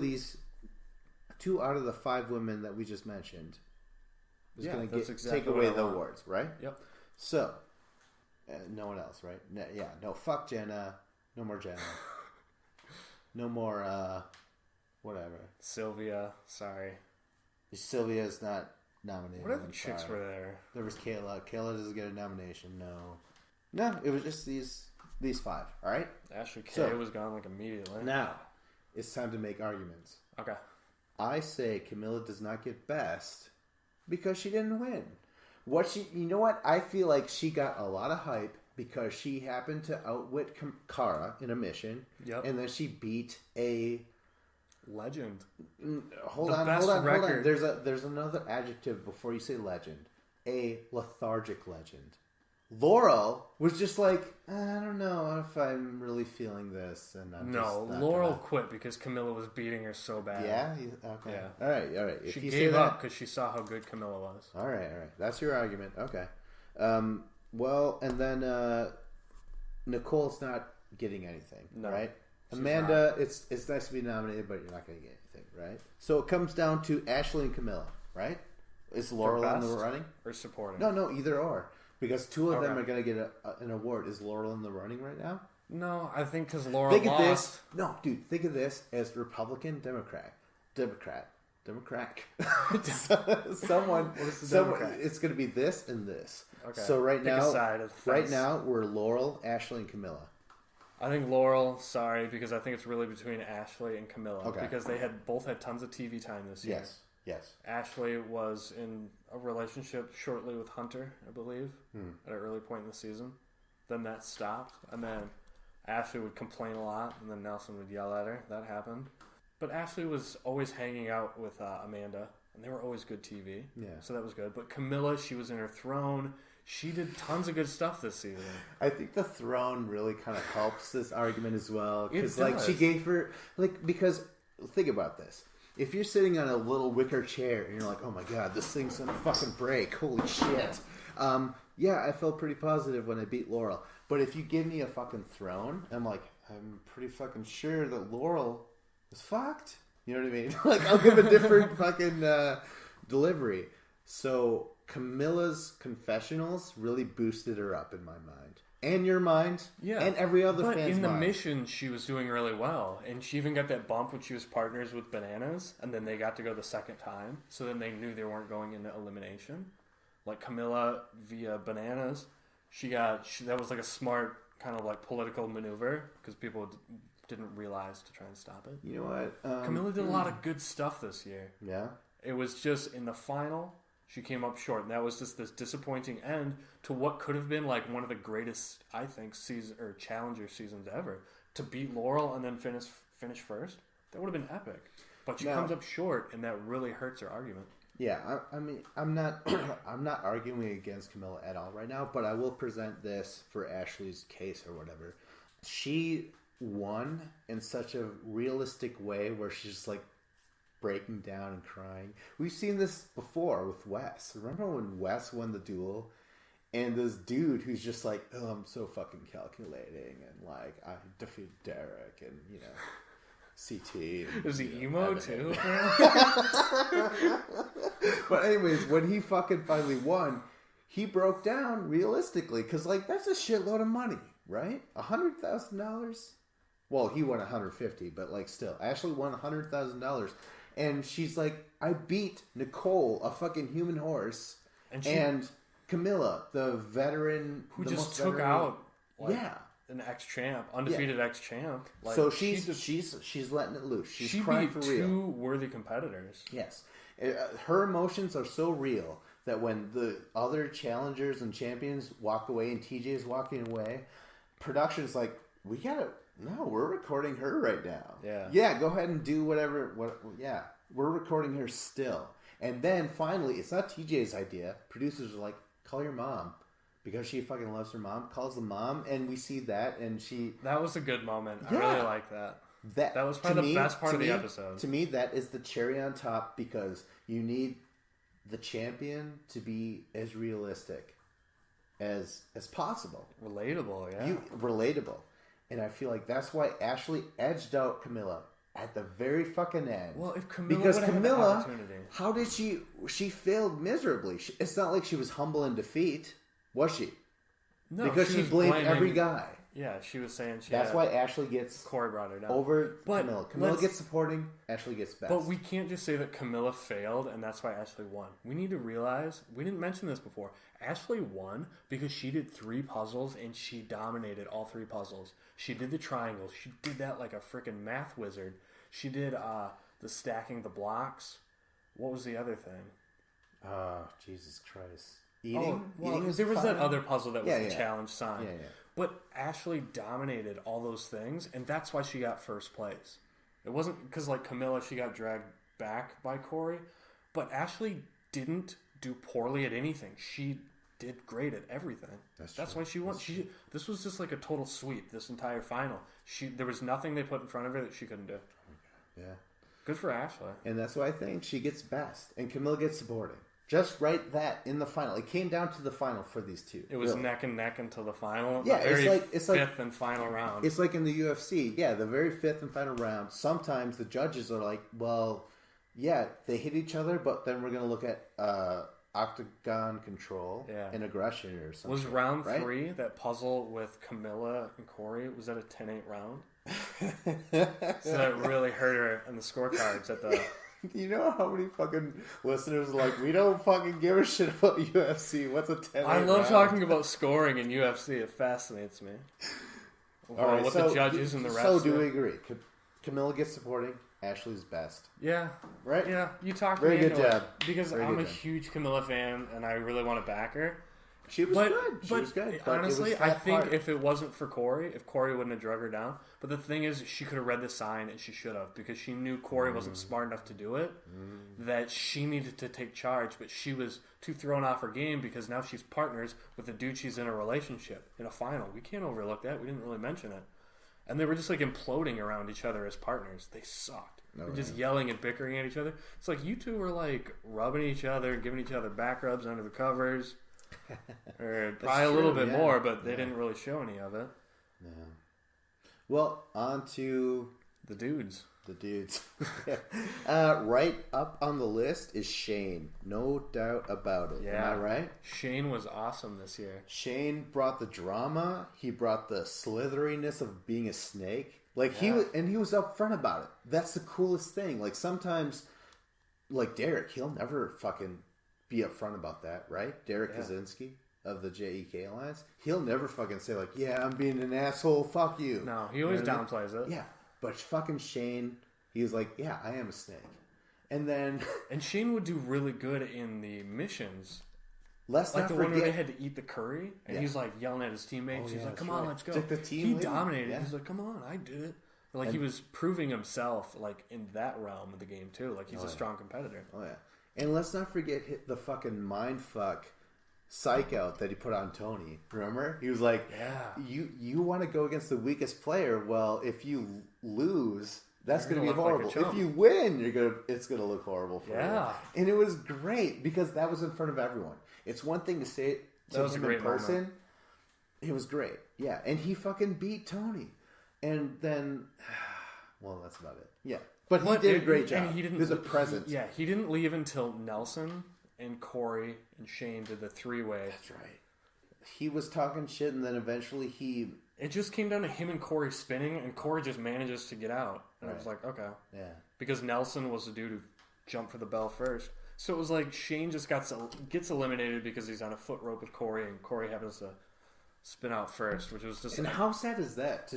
out of the 5 women that we just mentioned is going to take away the awards, right? Yep. So no one else, right? No. Fuck Jenna. No more Jenna. No more. Whatever. Sylvia. Sorry. Sylvia is not nominated. What other chicks were there? There was Kayla. Kayla doesn't get a nomination. No, it was just these 5. All right. Ashley Kay was gone like immediately. Now, it's time to make arguments. Okay. I say Camilla does not get Best because she didn't win. You know what? I feel like she got a lot of hype because she happened to outwit Cara in a mission. Yep. And then she beat a legend. Hold on. There's another adjective before you say legend. A lethargic legend. Laurel was just like, I don't know if I'm really feeling this, and Laurel quit because Camilla was beating her so bad. Yeah. Okay. Yeah. All right. If she gave up because she saw how good Camilla was. All right. That's your argument. Okay. Well, and then Nicole's not getting anything, right? Amanda, it's nice to be nominated, but you're not going to get anything, right? So it comes down to Ashley and Camilla, right? Is Laurel in the running or supporting? No, either or. Because 2 of them are going to get an award. Is Laurel in the running right now? No, I think because Laurel lost. Think of this as Republican, Democrat. Someone. It's going to be this and this. Okay. So right now we're Laurel, Ashley, and Camilla. I think Laurel. Sorry, because I think it's really between Ashley and Camilla. Okay. Because they both had tons of TV time this year. Yes. Ashley was in a relationship shortly with Hunter, I believe, at an early point in the season. Then that stopped, and then Ashley would complain a lot, and then Nelson would yell at her. That happened. But Ashley was always hanging out with Amanda, and they were always good TV. Yeah. So that was good. But Camilla, she was in her throne. She did tons of good stuff this season. I think the throne really kind of helps this argument as well. Because she gave her... because think about this. If you're sitting on a little wicker chair and you're like, oh my god, this thing's gonna fucking break, holy shit. I felt pretty positive when I beat Laurel. But if you give me a fucking throne, I'm pretty fucking sure that Laurel is fucked. You know what I mean? I'll give a different fucking delivery. So Camilla's confessionals really boosted her up in my mind. And your mind. Yeah. And every other fan's mind. But in the mission, she was doing really well. And she even got that bump when she was partners with Bananas. And then they got to go the second time. So then they knew they weren't going into elimination. Like Camilla via Bananas. That was like a smart kind of like political maneuver. Because people didn't realize to try and stop it. You know what? Camilla did a lot of good stuff this year. Yeah. It was just in the final, she came up short. And that was just this disappointing end to what could have been like one of the greatest, I think, season or challenger seasons ever. To beat Laurel and then finish first, that would have been epic. But she comes up short, and that really hurts her argument. Yeah, I mean, I'm not arguing against Camilla at all right now, but I will present this for Ashley's case or whatever. She won in such a realistic way where she's just like breaking down and crying. We've seen this before with Wes. Remember when Wes won the duel and this dude who's just like, oh, I'm so fucking calculating and like I defeated Derek and you know CT. Was he emo too? But anyways, when he fucking finally won, he broke down realistically because like that's a shitload of money, right? $100,000. Well, he won 150, but like still, Ashley won $100,000, and she's like, I beat Nicole, a fucking human horse, and Camilla, the veteran who just took out, like, an ex-champ, undefeated ex-champ. Like, so she's letting it loose. She's crying for real. She beat two worthy competitors. Yes, her emotions are so real that when the other challengers and champions walk away and TJ is walking away, production's like, we gotta. No, we're recording her right now. Yeah, go ahead and do whatever. We're recording her still. And then finally, it's not TJ's idea. Producers are like, call your mom. Because she fucking loves her mom. Calls the mom, and we see that, and she... That was a good moment. I really like that. That was probably the best part of the episode. To me, that is the cherry on top, because you need the champion to be as realistic as possible. Relatable, yeah. Relatable. And I feel like that's why Ashley edged out Camilla at the very fucking end. Well, if Camilla had the opportunity. How did she failed miserably. It's not like she was humble in defeat, was she? No, because she blamed every guy. Yeah, she was saying that's why Ashley gets Corey brought her down over Camilla. Camilla gets supporting, Ashley gets best. But we can't just say that Camilla failed and that's why Ashley won. We need to realize, we didn't mention this before, Ashley won because she did 3 puzzles and she dominated all 3 puzzles. She did the triangles. She did that like a freaking math wizard. She did the stacking the blocks. What was the other thing? Jesus Christ. Eating? There was that other puzzle that was the challenge sign. Yeah. But Ashley dominated all those things, and that's why she got first place. It wasn't because, like Camilla, she got dragged back by Corey, but Ashley didn't do poorly at anything. She did great at everything. That's why she won. This was just like a total sweep, this entire final. There was nothing they put in front of her that she couldn't do. Yeah. Good for Ashley. And that's why I think she gets best, and Camilla gets supporting. Just right that in the final. It came down to the final for these two. It was neck and neck until the final. Yeah, it's like fifth and final round. It's like in the UFC. Yeah, the very fifth and final round. Sometimes the judges are like, well, yeah, they hit each other, but then we're going to look at octagon control and aggression or something. Was round 3, that puzzle with Camilla and Corey, was that a 10-8 round? So that really hurt her in the scorecards at the... You know how many fucking listeners are like, we don't fucking give a shit about UFC. What's a 10-8 I love talking about scoring in UFC. It fascinates me. Right, what the judges and the refs. So do we agree? Camilla gets supporting. Ashley's best. Yeah. Right? Yeah. You talked me into good job. It because I'm a huge Camilla fan and I really want to back her. She was good. She was good. Honestly, I think if it wasn't for Corey, if Corey wouldn't have drug her down. But the thing is, she could have read the sign and she should have because she knew Corey wasn't smart enough to do it. That she needed to take charge, but she was too thrown off her game because now she's partners with the dude she's in a relationship in a final. We can't overlook that. We didn't really mention it. And they were just like imploding around each other as partners. They sucked. They're just yelling and bickering at each other. It's like you two were like rubbing each other and giving each other back rubs under the covers. Or probably a little bit more, but they didn't really show any of it. Yeah. Well, on to the dudes. The dudes. Right up on the list is Shane. No doubt about it. Yeah. Am I right? Shane was awesome this year. Shane brought the drama. He brought the slitheriness of being a snake. Like he was upfront about it. That's the coolest thing. Like sometimes, like Derek, he'll never fucking be upfront about that, right? Derek Kaczynski of the JEK Alliance. He'll never fucking say like, "Yeah, I'm being an asshole. Fuck you." No, he always downplays it. Yeah. But fucking Shane, he was like, yeah, I am a snake. And then... And Shane would do really good in the missions. Let's like not the forget... one where they had to eat the curry. And he's like yelling at his teammates. He's like, come on, let's go. Like the team he dominated. He's like, come on, I did it. Like he was proving himself like in that realm of the game too. Like he's a strong competitor. Oh yeah. And let's not forget the fucking mindfuck psych out that he put on Tony. Remember? He was like, you want to go against the weakest player. Well, if you lose, that's going to be horrible. If you win, it's going to look horrible for you. And it was great because that was in front of everyone. It's one thing to say it to him in person. Moment. It was great. Yeah. And he fucking beat Tony. And then, well, that's about it. Yeah. But he did a great job. And he didn't, there's a presence. He didn't leave until Nelson and Corey and Shane did the three-way. That's right. He was talking shit, and then eventually he... It just came down to him and Corey spinning, and Corey just manages to get out. And I was like, okay. Yeah. Because Nelson was the dude who jumped for the bell first. So it was like Shane just gets eliminated because he's on a foot rope with Corey, and Corey happens to spin out first, which was just... And how sad is that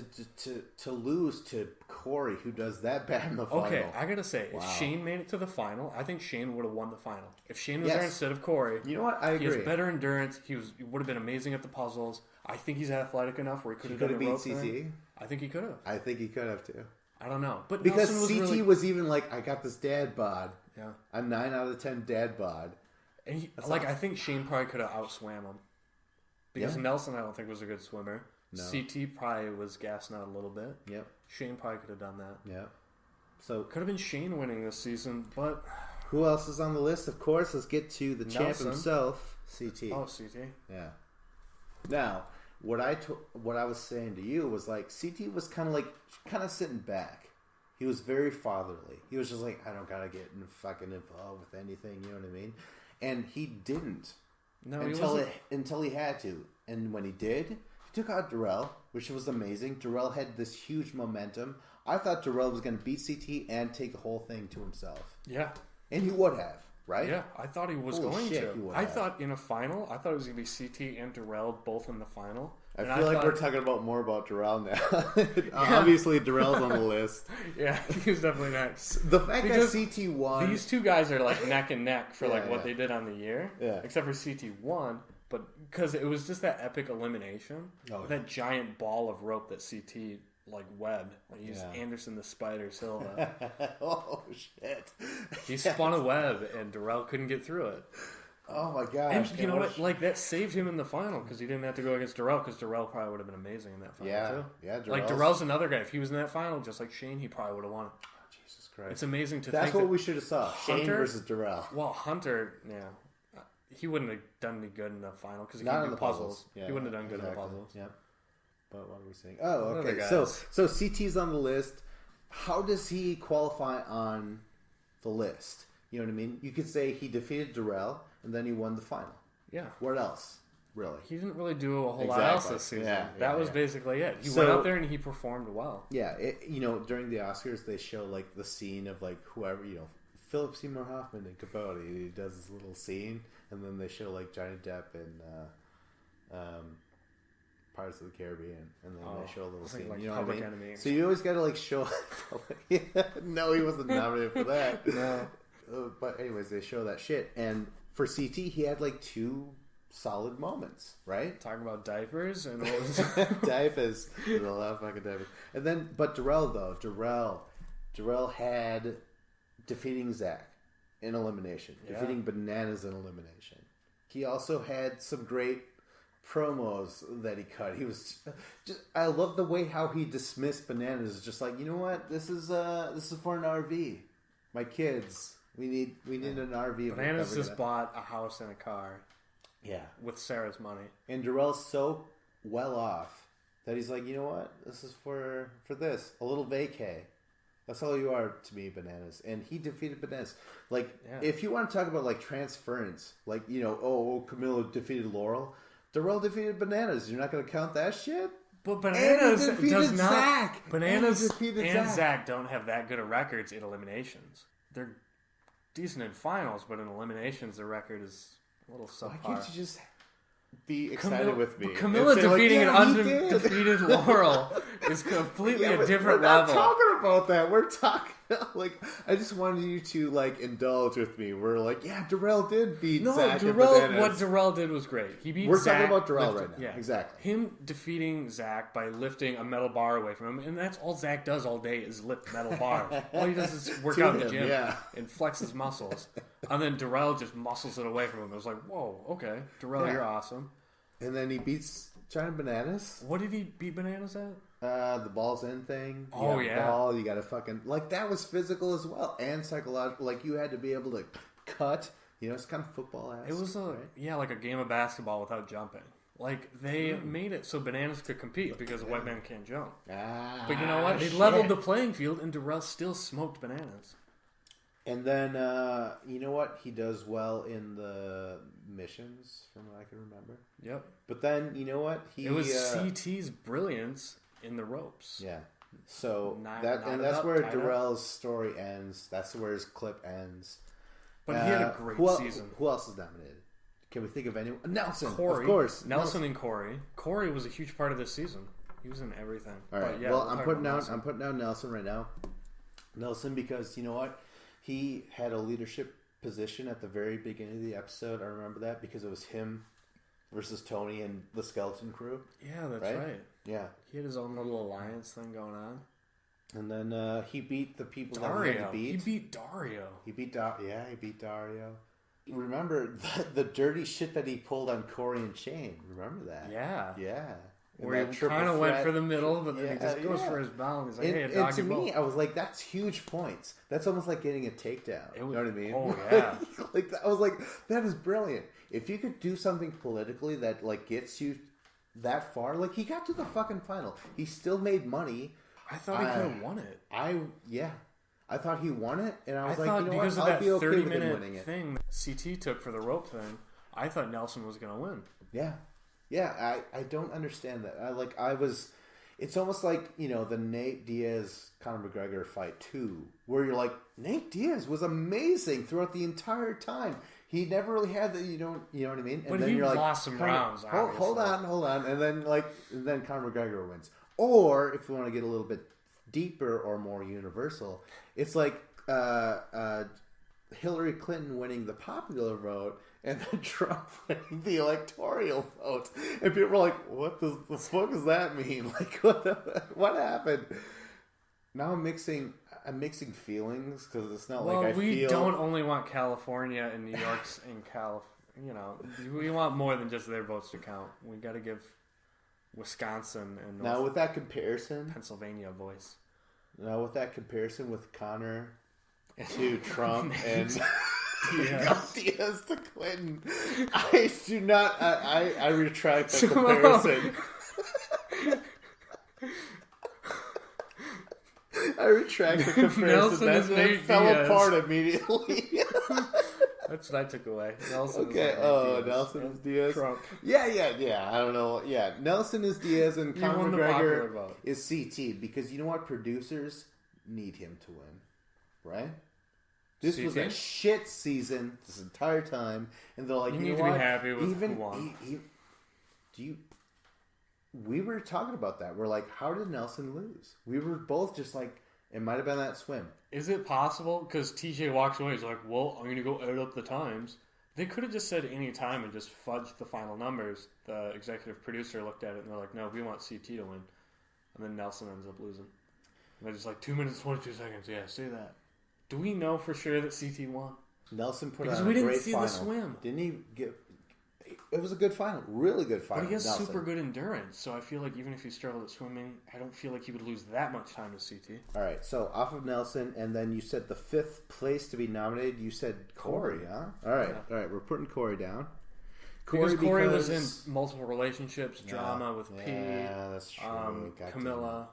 to lose to Corey, who does that bad in the final? Okay, I gotta say, if Shane made it to the final, I think Shane would have won the final. If Shane was there instead of Corey, you know what? I agree. He has better endurance. He would have been amazing at the puzzles. I think he's athletic enough where he could have done a rope thing. I think he could have. I think he could have too. I don't know, but because CT was even like, I got this dad bod. Yeah, I'm 9 out of 10 dad bod. And I think Shane probably could have outswam him. Because Nelson, I don't think, was a good swimmer. No. CT probably was gassing out a little bit. Yep. Shane probably could have done that. Yep. So could have been Shane winning this season, but who else is on the list? Of course, let's get to the champ himself, CT. Oh, CT. Yeah. Now, what I was saying to you was like CT was kind of sitting back. He was very fatherly. He was just like, I don't gotta get fucking involved with anything. You know what I mean? And he didn't. No, until he had to. And when he did, he took out Darrell, which was amazing. Darrell had this huge momentum. I thought Darrell was going to beat CT and take the whole thing to himself. Yeah. And he would have, right? Yeah, I thought he was going to. I thought in a final, I thought it was going to be CT and Darrell both in the final. I feel like we're talking more about Darrell now. Obviously, Darrell's on the list. Yeah, he was definitely next. The fact that CT won... These two guys are like neck and neck for what they did on the year. Yeah. Except for CT won, but because it was just that epic elimination. Oh, that giant ball of rope that CT webbed. He used Anderson the Spider Silva. Oh, shit. He spun a web, and Darrell couldn't get through it. Oh my gosh! And you know what? That saved him in the final because he didn't have to go against Darrell because Darrell probably would have been amazing in that final too. Yeah, Darrell's another guy. If he was in that final, just like Shane, he probably would have won it. Oh, Jesus Christ! It's amazing to think that's what we should have saw. Shane versus Darrell. Well, Hunter, he wouldn't have done any good in the final because he couldn't do puzzles. Yeah, he wouldn't have done good in the puzzles. Yeah. But what were we saying? Oh, okay. So CT's on the list. How does he qualify on the list? You know what I mean? You could say he defeated Darrell and then he won the final. Yeah. What else? Really? He didn't really do a whole lot else this season. That was basically it. He went out there and he performed well. Yeah. During the Oscars, they show the scene of whoever, Philip Seymour Hoffman and Capote. He does this little scene, and then they show Johnny Depp and Pirates of the Caribbean, and then they show a little scene. You know what I mean? Enemy. So you always got to show. No, he wasn't nominated for that. No. But anyways, they show that shit, and for CT, he had 2 solid moments, right? Talking about diapers and what was diapers, a lot of fucking diapers. And then, but Darrell had defeating Zach in elimination, defeating Bananas in elimination. He also had some great promos that he cut. He was I love the way how he dismissed Bananas. Just you know what, this is for an RV. My kids. We need an RV. Bananas just bought a house and a car. Yeah. With Sarah's money. And Darrell's so well off that he's like, you know what? This is for this. A little vacay. That's all you are to me, Bananas. And he defeated Bananas. Like, if you want to talk about, like, transference, like, you know, Camilla defeated Laurel, Darrell defeated Bananas. You're not going to count that shit? But Bananas does not. Zach. Bananas and Zach don't have that good of records in eliminations. They're decent in finals, but in eliminations, their record is a little subpar. Why can't you just be excited with me? Camilla defeating an undefeated Laurel is completely a different level. We're not talking about that. We're talking like I just wanted you to like indulge with me. We're like, yeah, Darrell did beat Zach. What Darrell did was great. He beat. We're Zach, talking about Darrell right now. Yeah, exactly. Him defeating Zach by lifting a metal bar away from him, and that's all Zach does all day is lift metal bars. All he does is work out in the gym and flex his muscles. And then Darrell just muscles it away from him. It was like, whoa, okay, Darrell, you're awesome. And then he beats Giant Bananas. What did he beat Bananas at? The balls in thing. You you got to fucking like that was physical as well and psychological. Like you had to be able to cut. You know, it's kind of football ass. It was like a game of basketball without jumping. Like they made it so Bananas could compete because a white man can't jump. But you know what? They leveled the playing field, and Darrell still smoked Bananas. And then you know what? He does well in the missions, from what I can remember. Yep. But then you know what? It was CT's brilliance in the ropes. Yeah. So that's where Darrell's story ends. That's where his clip ends. But he had a great season. Who else is nominated? Can we think of anyone? Nelson, Corey, of course. Nelson and Corey. Corey was a huge part of this season. He was in everything. All right. Well, I'm putting down Nelson right now. Nelson, because you know what? He had a leadership position at the very beginning of the episode. I remember that because it was him versus Tony and the Skeleton Crew. Yeah, that's right. Yeah. He had his own little alliance thing going on. And then he beat the people Dario. that he had to beat. He beat Dario. He beat Dario. Remember the dirty shit that he pulled on Corey and Shane. Remember that? Yeah. Yeah. Where he kind of went for the middle, but then he just goes for his bow. He's like, hey, a doggy ball. And to me, I was like, that's huge points. That's almost like getting a takedown. You know what I mean? Oh, yeah. I was like, that is brilliant. If you could do something politically that like gets you that far, like he got to the fucking final. He still made money. I thought he could have won it. I thought he won it, and I was like, you know because what? I'll be okay with him 30-minute winning it. thing CT took for the rope thing, I thought Nelson was going to win. Yeah. Yeah, I don't understand that. It's almost like, you know, the Nate Diaz Conor McGregor fight 2, where you're like, Nate Diaz was amazing throughout the entire time. He never really had the, you know what I mean? And but then he you're like, lost some rounds. Hold on, and then Conor McGregor wins. Or if you want to get a little bit deeper or more universal, it's like Hillary Clinton winning the popular vote and then Trump winning the electoral vote. And people are like, what the fuck does that mean? Like, what happened? Now I'm mixing feelings because it's not like I feel... we don't only want California and New York's in you know, we want more than just their votes to count. We got to give Wisconsin and now with that comparison, Pennsylvania a voice. Now with that comparison with Connor to Trump and Diaz to Clinton, I do not. I retract the comparison. I retract the comparison. That fell apart immediately. That's what I took away. Nelson Nelson is Diaz. Trump. Yeah. I don't know. Yeah, Nelson is Diaz and Conor McGregor is CT because you know what? Producers need him to win, right? This was a shit season this entire time, and they're like, you need know what? Be happy with who won. We were talking about that. We're like, how did Nelson lose? We were both just like, it might have been that swim. Is it possible? Because TJ walks away. He's like, well, I'm going to go add up the times. They could have just said any time and just fudged the final numbers. The executive producer looked at it and they're like, no, we want CT to win. And then Nelson ends up losing. And they're just like, 2 minutes, 22 seconds. Yeah, say that. Do we know for sure that CT won? Nelson put because on we a didn't great see final. the swim. Didn't he get... It was a good final. Really good final. But he has Nelson. super good endurance. So I feel like even if he struggled at swimming, I don't feel like he would lose that much time to CT. All right. So off of Nelson, and then you said the 5th place to be nominated, you said Corey, huh? All right. Yeah. All right. We're putting Corey down. Corey was in multiple relationships, drama with Pete. Yeah, that's true. Camilla.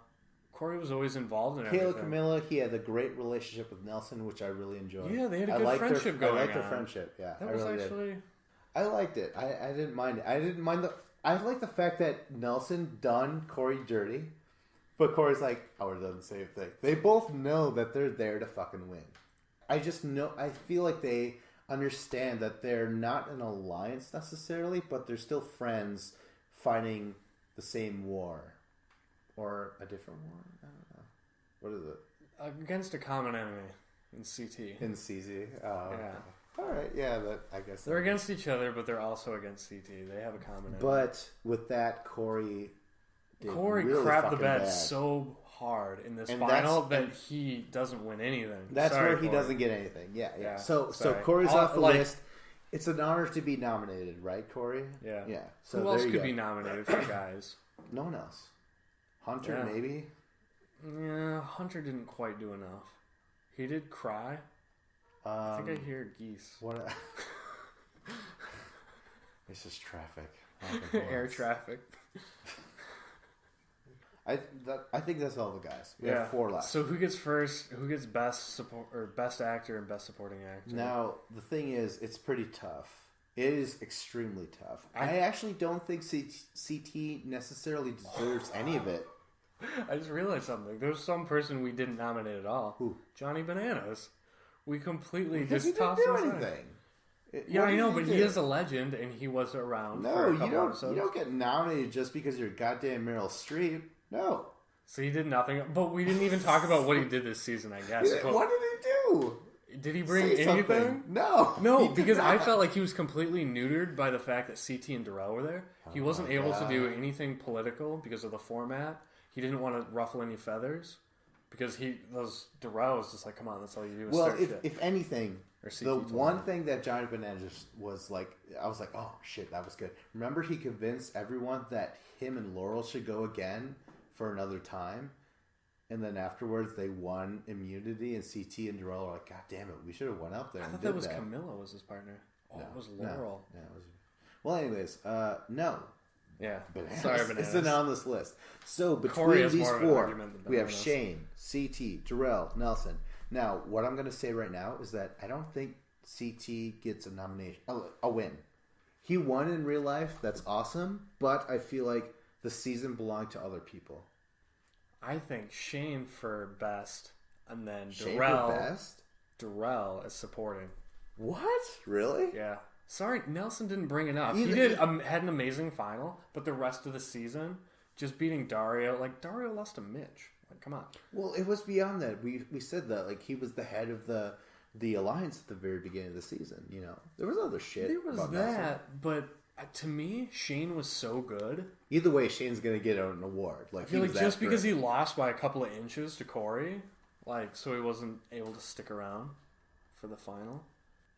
Corey was always involved in everything. Caleb Camilla, he had a great relationship with Nelson, which I really enjoyed. Yeah, they had a good friendship going on. I liked their friendship. Yeah, that was actually. I liked it. I didn't mind it. I like the fact that Nelson done Corey dirty, but Corey's like, I would have done the same thing. They both know that they're there to fucking win. I feel like they understand that they're not an alliance necessarily, but they're still friends fighting the same war. Or a different war? I don't know. What is it? Against a common enemy in CT. In CZ? Yeah. All right, yeah, I guess. They're against each other, but they're also against CT. They have a common enemy. But with that, Corey really crapped the bed so hard in this final that he doesn't win anything. That's where he doesn't get anything. Yeah. So Corey's off the list. It's an honor to be nominated, right, Corey? Yeah. Yeah. So who else could be nominated for guys? No one else. Hunter, maybe? Yeah, Hunter didn't quite do enough. He did cry. I think I hear geese. What? It's just traffic. Air traffic. I think that's all the guys. We have 4 left. So who gets first? Who gets best support or best actor and best supporting actor? Now the thing is, it's pretty tough. It is extremely tough. I actually don't think CT necessarily deserves any of it. I just realized something. There's some person we didn't nominate at all. Who? Johnny Bananas. We completely because just tossed him anything. Yeah, I know, but he is a legend, and he was around. No, for a couple you don't get nominated just because you're goddamn Meryl Streep. No. So he did nothing, but we didn't even talk about what he did this season. I guess. What did he do? Did he bring anything? No, because I felt like he was completely neutered by the fact that CT and Darrell were there. He wasn't able to do anything political because of the format. He didn't want to ruffle any feathers because Darrell was just like, come on, that's all you do. Well, if anything, the one thing that Johnny Bananas was like, I was like, oh shit, that was good. Remember, he convinced everyone that him and Laurel should go again for another time. And then afterwards, they won immunity, and CT and Darrell were like, God damn it, we should have went up there. I thought that was Camilla was his partner. Oh, it was Laurel. No, it was... Well, anyways, no. Yeah. Bananas. Sorry, Bananas. It's not on this list. So between these 4, we have Shane, CT, Darrell, Nelson. Now, what I'm going to say right now is that I don't think CT gets a nomination, a win. He won in real life. That's awesome. But I feel like the season belonged to other people. I think Shane for best, and then Shane for best? Darrell is supporting. What? Really? Yeah. Sorry, Nelson didn't bring enough. He had an amazing final, but the rest of the season, just beating Dario, like Dario lost to Mitch. Like, come on. Well, it was beyond that. We said that like he was the head of the alliance at the very beginning of the season. You know, there was other shit. There was that, Nelson. But to me, Shane was so good. Either way, Shane's gonna get an award. Like, I feel like just because he lost by a couple of inches to Corey, like, so he wasn't able to stick around for the final.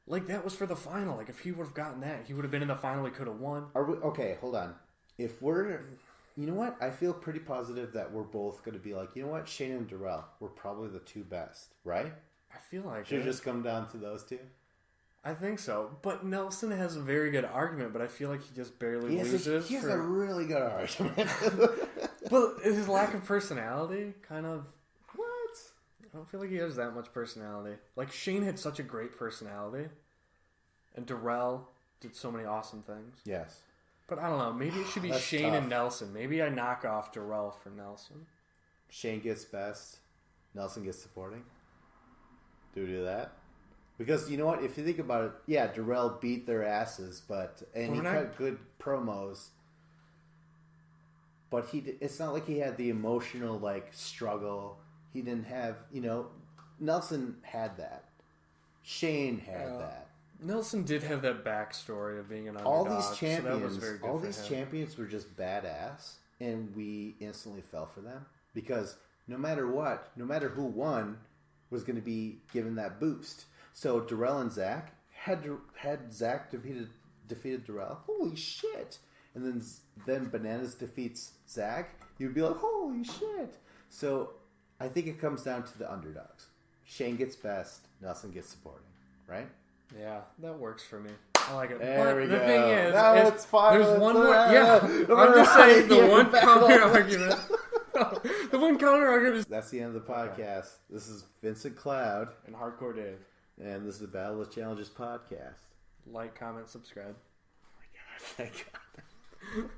Like, that was for the final. Like, if he would have gotten that, he would have been in the final. He could have won. Okay, hold on. You know what? I feel pretty positive that we're both going to be like, you know what? Shane and Darrell were probably the 2 best, right? I feel like should just come down to those 2. I think so. But Nelson has a very good argument, but I feel like he just barely loses. He has a really good argument. But his lack of personality kind of... What? I don't feel like he has that much personality. Like, Shane had such a great personality, and Darrell did so many awesome things. Yes. But I don't know. Maybe it should be Shane and Nelson. Maybe I knock off Darrell for Nelson. Shane gets best. Nelson gets supporting. Do we do that? Because you know what? If you think about it, yeah, Darrell beat their asses, and he cut good promos. But it's not like he had the emotional like struggle. He didn't have, Nelson had that. Shane had that. Nelson did have that backstory of being an underdog. All these champions were just badass, and we instantly fell for them because no matter what, no matter who won, was going to be given that boost. So Darrell and Zach had Zach defeated Darrell. Holy shit! And then Bananas defeats Zach. You'd be like, holy shit! So I think it comes down to the underdogs. Shane gets best. Nelson gets supporting. Right? Yeah, that works for me. I like it. There we go. The thing is, there's one more. Yeah, I'm just saying the one counter argument. The when Conor argues. That's the end of the podcast. Okay. This is Vincent Cloud and Hardcore Dave, and this is the Battle of Challenges podcast. Like, comment, subscribe. Oh my God! Thank God.